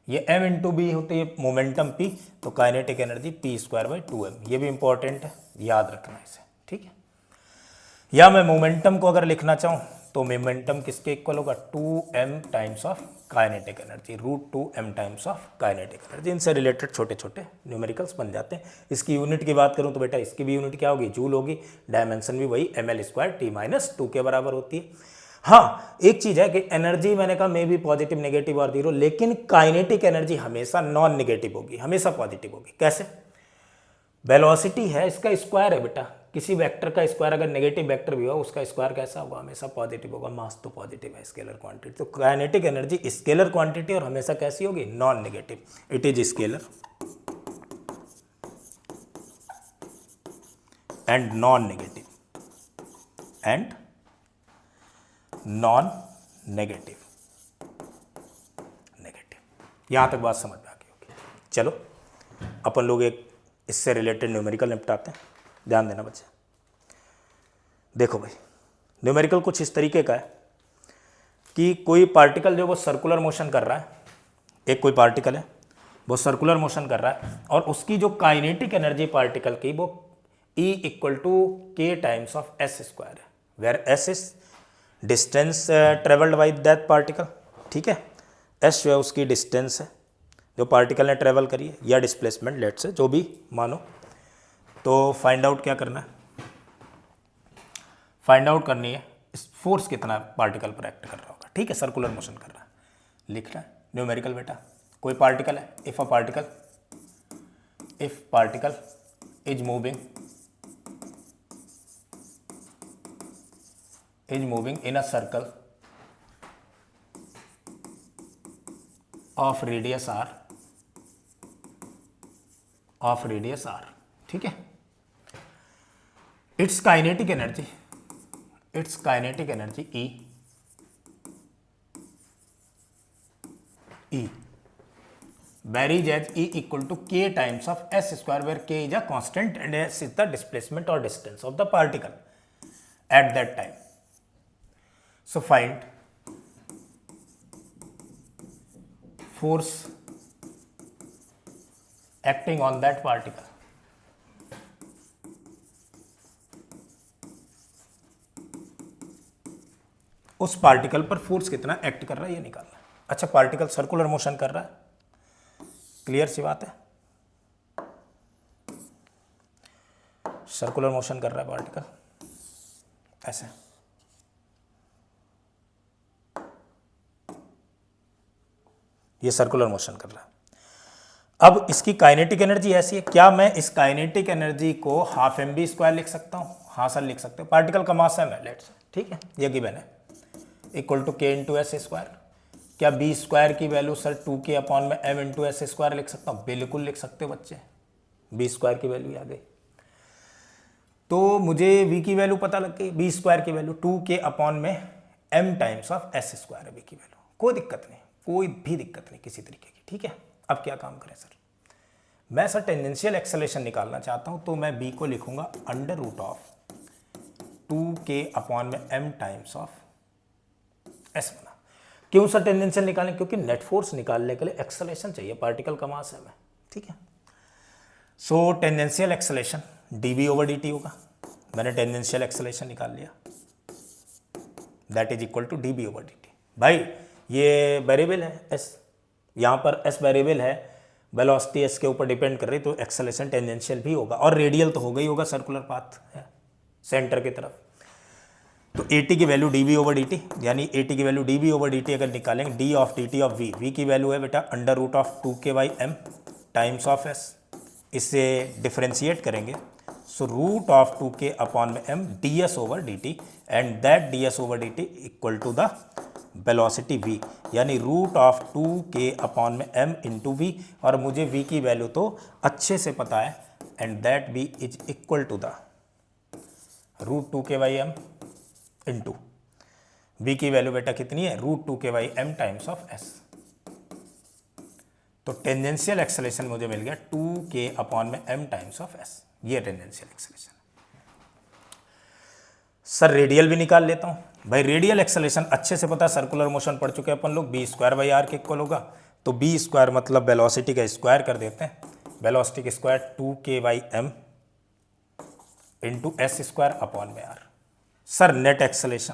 ये m इंटू बी होती है मोमेंटम p, तो काइनेटिक एनर्जी p²/2m। ये भी इंपॉर्टेंट है, याद रखना इसे, ठीक है। या मैं मोमेंटम को अगर लिखना चाहूँ तो मोमेंटम किसके इक्वल होगा? 2m times of kinetic energy, √2m times of kinetic energy. इनसे रिलेटेड छोटे छोटे न्यूमेरिकल्स बन जाते हैं। इसकी यूनिट की बात करूं तो बेटा इसकी भी यूनिट क्या होगी? जूल होगी। डायमेंशन भी वही ml²t-2 के बराबर होती है। हाँ, एक चीज है कि एनर्जी मैंने कहा मे भी पॉजिटिव, नेगेटिव और जीरो, लेकिन काइनेटिक एनर्जी हमेशा नॉन नेगेटिव होगी, हमेशा पॉजिटिव होगी। कैसे? वेलोसिटी है, इसका स्क्वायर है बेटा, किसी वेक्टर का स्क्वायर अगर नेगेटिव वेक्टर भी हो उसका स्क्वायर कैसा होगा? हमेशा पॉजिटिव होगा। मास तो पॉजिटिव है, स्केलर क्वांटिटी। तो काइनेटिक एनर्जी स्केलर क्वांटिटी और हमेशा कैसी होगी? Non negative. It is scalar and non negative, and non negative. यहां तक बात समझ में आ गई होगी। चलो अपन लोग एक इससे रिलेटेड न्यूमेरिकल निपटाते हैं, ध्यान देना बच्चे। देखो भाई, न्यूमेरिकल कुछ इस तरीके का है कि कोई पार्टिकल जो वो सर्कुलर मोशन कर रहा है, एक कोई पार्टिकल है वो सर्कुलर मोशन कर रहा है, और उसकी जो काइनेटिक एनर्जी पार्टिकल की वो E = k times of s² है, where s is distance travelled by that particle. ठीक है, s जो है उसकी डिस्टेंस है जो पार्टिकल ने ट्रेवल करी है, या डिस्प्लेसमेंट, लेट से जो भी मानो। तो फाइंड आउट क्या करना है? फाइंड आउट करनी है इस फोर्स कितना पार्टिकल पर एक्ट कर रहा होगा। ठीक है, सर्कुलर मोशन कर रहा है, लिखना है न्यूमेरिकल बेटा। कोई पार्टिकल है, if particle is moving in a circle of radius r, ठीक है, it's kinetic energy E varies as E = k times of s², where k is a constant and s is the displacement or distance of the particle at that time. So find force acting on that particle. उस particle पर force कितना act कर रहा है ये निकालना है। अच्छा, पार्टिकल सर्कुलर मोशन कर रहा है, क्लियर सी बात है, सर्कुलर मोशन कर रहा है पार्टिकल ऐसे। ये सर्कुलर मोशन कर रहा है। अब इसकी काइनेटिक एनर्जी ऐसी है, क्या मैं इस काइनेटिक एनर्जी को हाफ mv² लिख सकता हूं? हाँ सर लिख सकते हो। पार्टिकल का मास है लेट्स, ठीक है, ये गिवन है, = k × s²। क्या b² की वैल्यू सर 2k/m × s² लिख सकता हूँ? बिल्कुल लिख सकते हो बच्चे, b² की वैल्यू आ गई। तो मुझे v की वैल्यू पता लग गई, बी स्क्वायर की वैल्यू 2k अपॉन में m times of s square है v की वैल्यू। कोई दिक्कत नहीं, कोई भी दिक्कत नहीं किसी तरीके की, ठीक है। अब क्या काम करें सर, मैं सर टेंजेंशियल एक्सेलेरेशन निकालना चाहता हूं, तो मैं b को लिखूंगा under root of 2k upon में m टाइम्स ऑफ s बना। क्यों सर टेंजेंशियल निकालें, क्योंकि नेट फोर्स निकालने के लिए एक्सेलेरेशन चाहिए, पार्टिकल का मास है, ठीक है। So tangential acceleration dv over dt होगा, मैंने टेंजेंशियल एक्सेलेरेशन निकाल लिया, that is equal to dv over dt। भाई ये वेरिएबल है s, यहाँ पर s वेरिएबल है, वेलोसिटी s के ऊपर डिपेंड कर रही, तो एक्सेलेरेशन टेंजेंशियल भी होगा, और रेडियल तो होगा ही होगा, सर्कुलर पाथ है सेंटर की तरफ। तो at की वैल्यू dv ओवर dt, यानी at की वैल्यू dv ओवर dt अगर निकालेंगे, d of dt of v की वैल्यू है बेटा under root of 2k by m times of s, इससे डिफ्रेंशिएट करेंगे, so root of 2k upon में m ds over dt, and that ds over dt equal to the velocity v, यानी root of 2k upon में m into v, और मुझे v की value तो अच्छे से पता है, and that v is equal to the root 2k by m into v की वैल्यू बेटा कितनी है, root 2k by m times of s। तो टेंजेंशियल एक्सेलेरेशन मुझे मिल गया 2k अपॉन में m टाइम्स ऑफ s, ये टेंजेंशियल एक्सेलेरेशन। सर रेडियल भी निकाल लेता हूं भाई, रेडियल एक्सेलेरेशन अच्छे से पता, सर्कुलर मोशन पढ़ चुके हैं अपन लोग, बी स्क्वायर बाई आर के इक्वल होगा, तो बी स्क्वायर मतलब वेलोसिटी का स्क्वायर कर देते हैं, वेलोसिटी का square 2k by m into S square upon में आर। सर नेट एक्सेलेरेशन,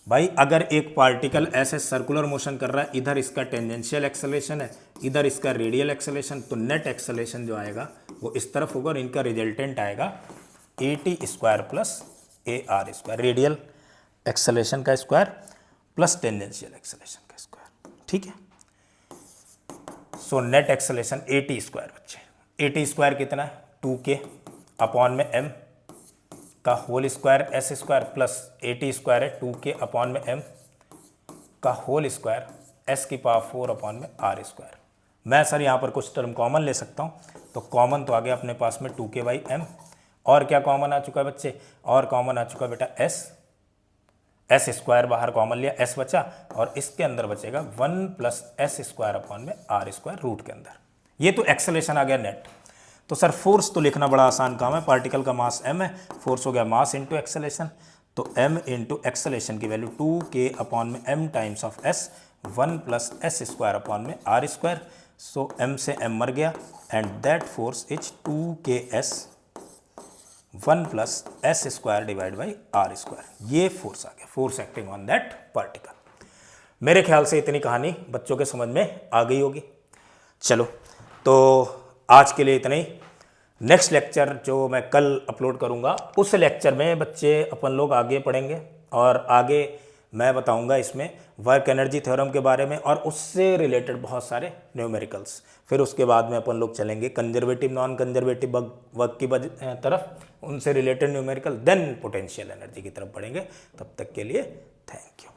भाई अगर एक पार्टिकल ऐसे सर्कुलर मोशन कर रहा है, इधर इसका टेंजेंशियल एक्सेलेरेशन है, इधर इसका रेडियल एक्सेलेरेशन, तो नेट एक्सेलेरेशन जो आएगा वो इस तरफ होगा, और इनका रिजल्टेंट आएगा at square plus ar square, radial acceleration का स्क्वायर प्लस टेंजेंशियल एक्सेलेरेशन का स्क्वायर, ठीक है। So net acceleration at square, बच्चे at स्क्वायर कितना है 2k अपॉन में m का whole square s square, plus at square है 2k अपॉन में m का होल स्क्वायर s की पावर 4 अपॉन में r स्क्वायर। मैं सर यहाँ पर कुछ टर्म कॉमन ले सकता हूँ, तो कॉमन तो आ गया अपने पास में 2k बाई m, और क्या कॉमन आ चुका है बच्चे, और कॉमन आ चुका बेटा s स्क्वायर बाहर कॉमन लिया, s बचा, और इसके अंदर बचेगा 1 प्लस s स्क्वायर अपॉन में r स्क्वायर रूट के अंदर। ये तो एक्सेलेरेशन आ गया नेट। तो सर फोर्स तो लिखना बड़ा आसान काम है, पार्टिकल का मास m है, फोर्स हो गया मास इंटू एक्सेलेरेशन, तो m इंटू एक्सेलेरेशन की वैल्यू 2k अपॉन में m times of s, 1 plus s square upon में r स्क्वायर, सो m से m मर गया, and that force is 2ks 1 plus s square divide by r square. ये force आ गया, force acting on that particle. मेरे ख्याल से इतनी कहानी बच्चों के समझ में आ गई होगी। चलो तो आज के लिए इतना ही। नेक्स्ट लेक्चर जो मैं कल अपलोड करूंगा, उस लेक्चर में बच्चे अपन लोग आगे पढ़ेंगे, और आगे मैं बताऊंगा इसमें वर्क एनर्जी थ्योरम के बारे में, और उससे रिलेटेड बहुत सारे न्यूमेरिकल्स। फिर उसके बाद में अपन लोग चलेंगे कंजर्वेटिव नॉन कंजर्वेटिव वर्क की तरफ, उनसे related numerical, then potential energy की तरफ बढ़ेंगे। तब तक के लिए थैंक यू।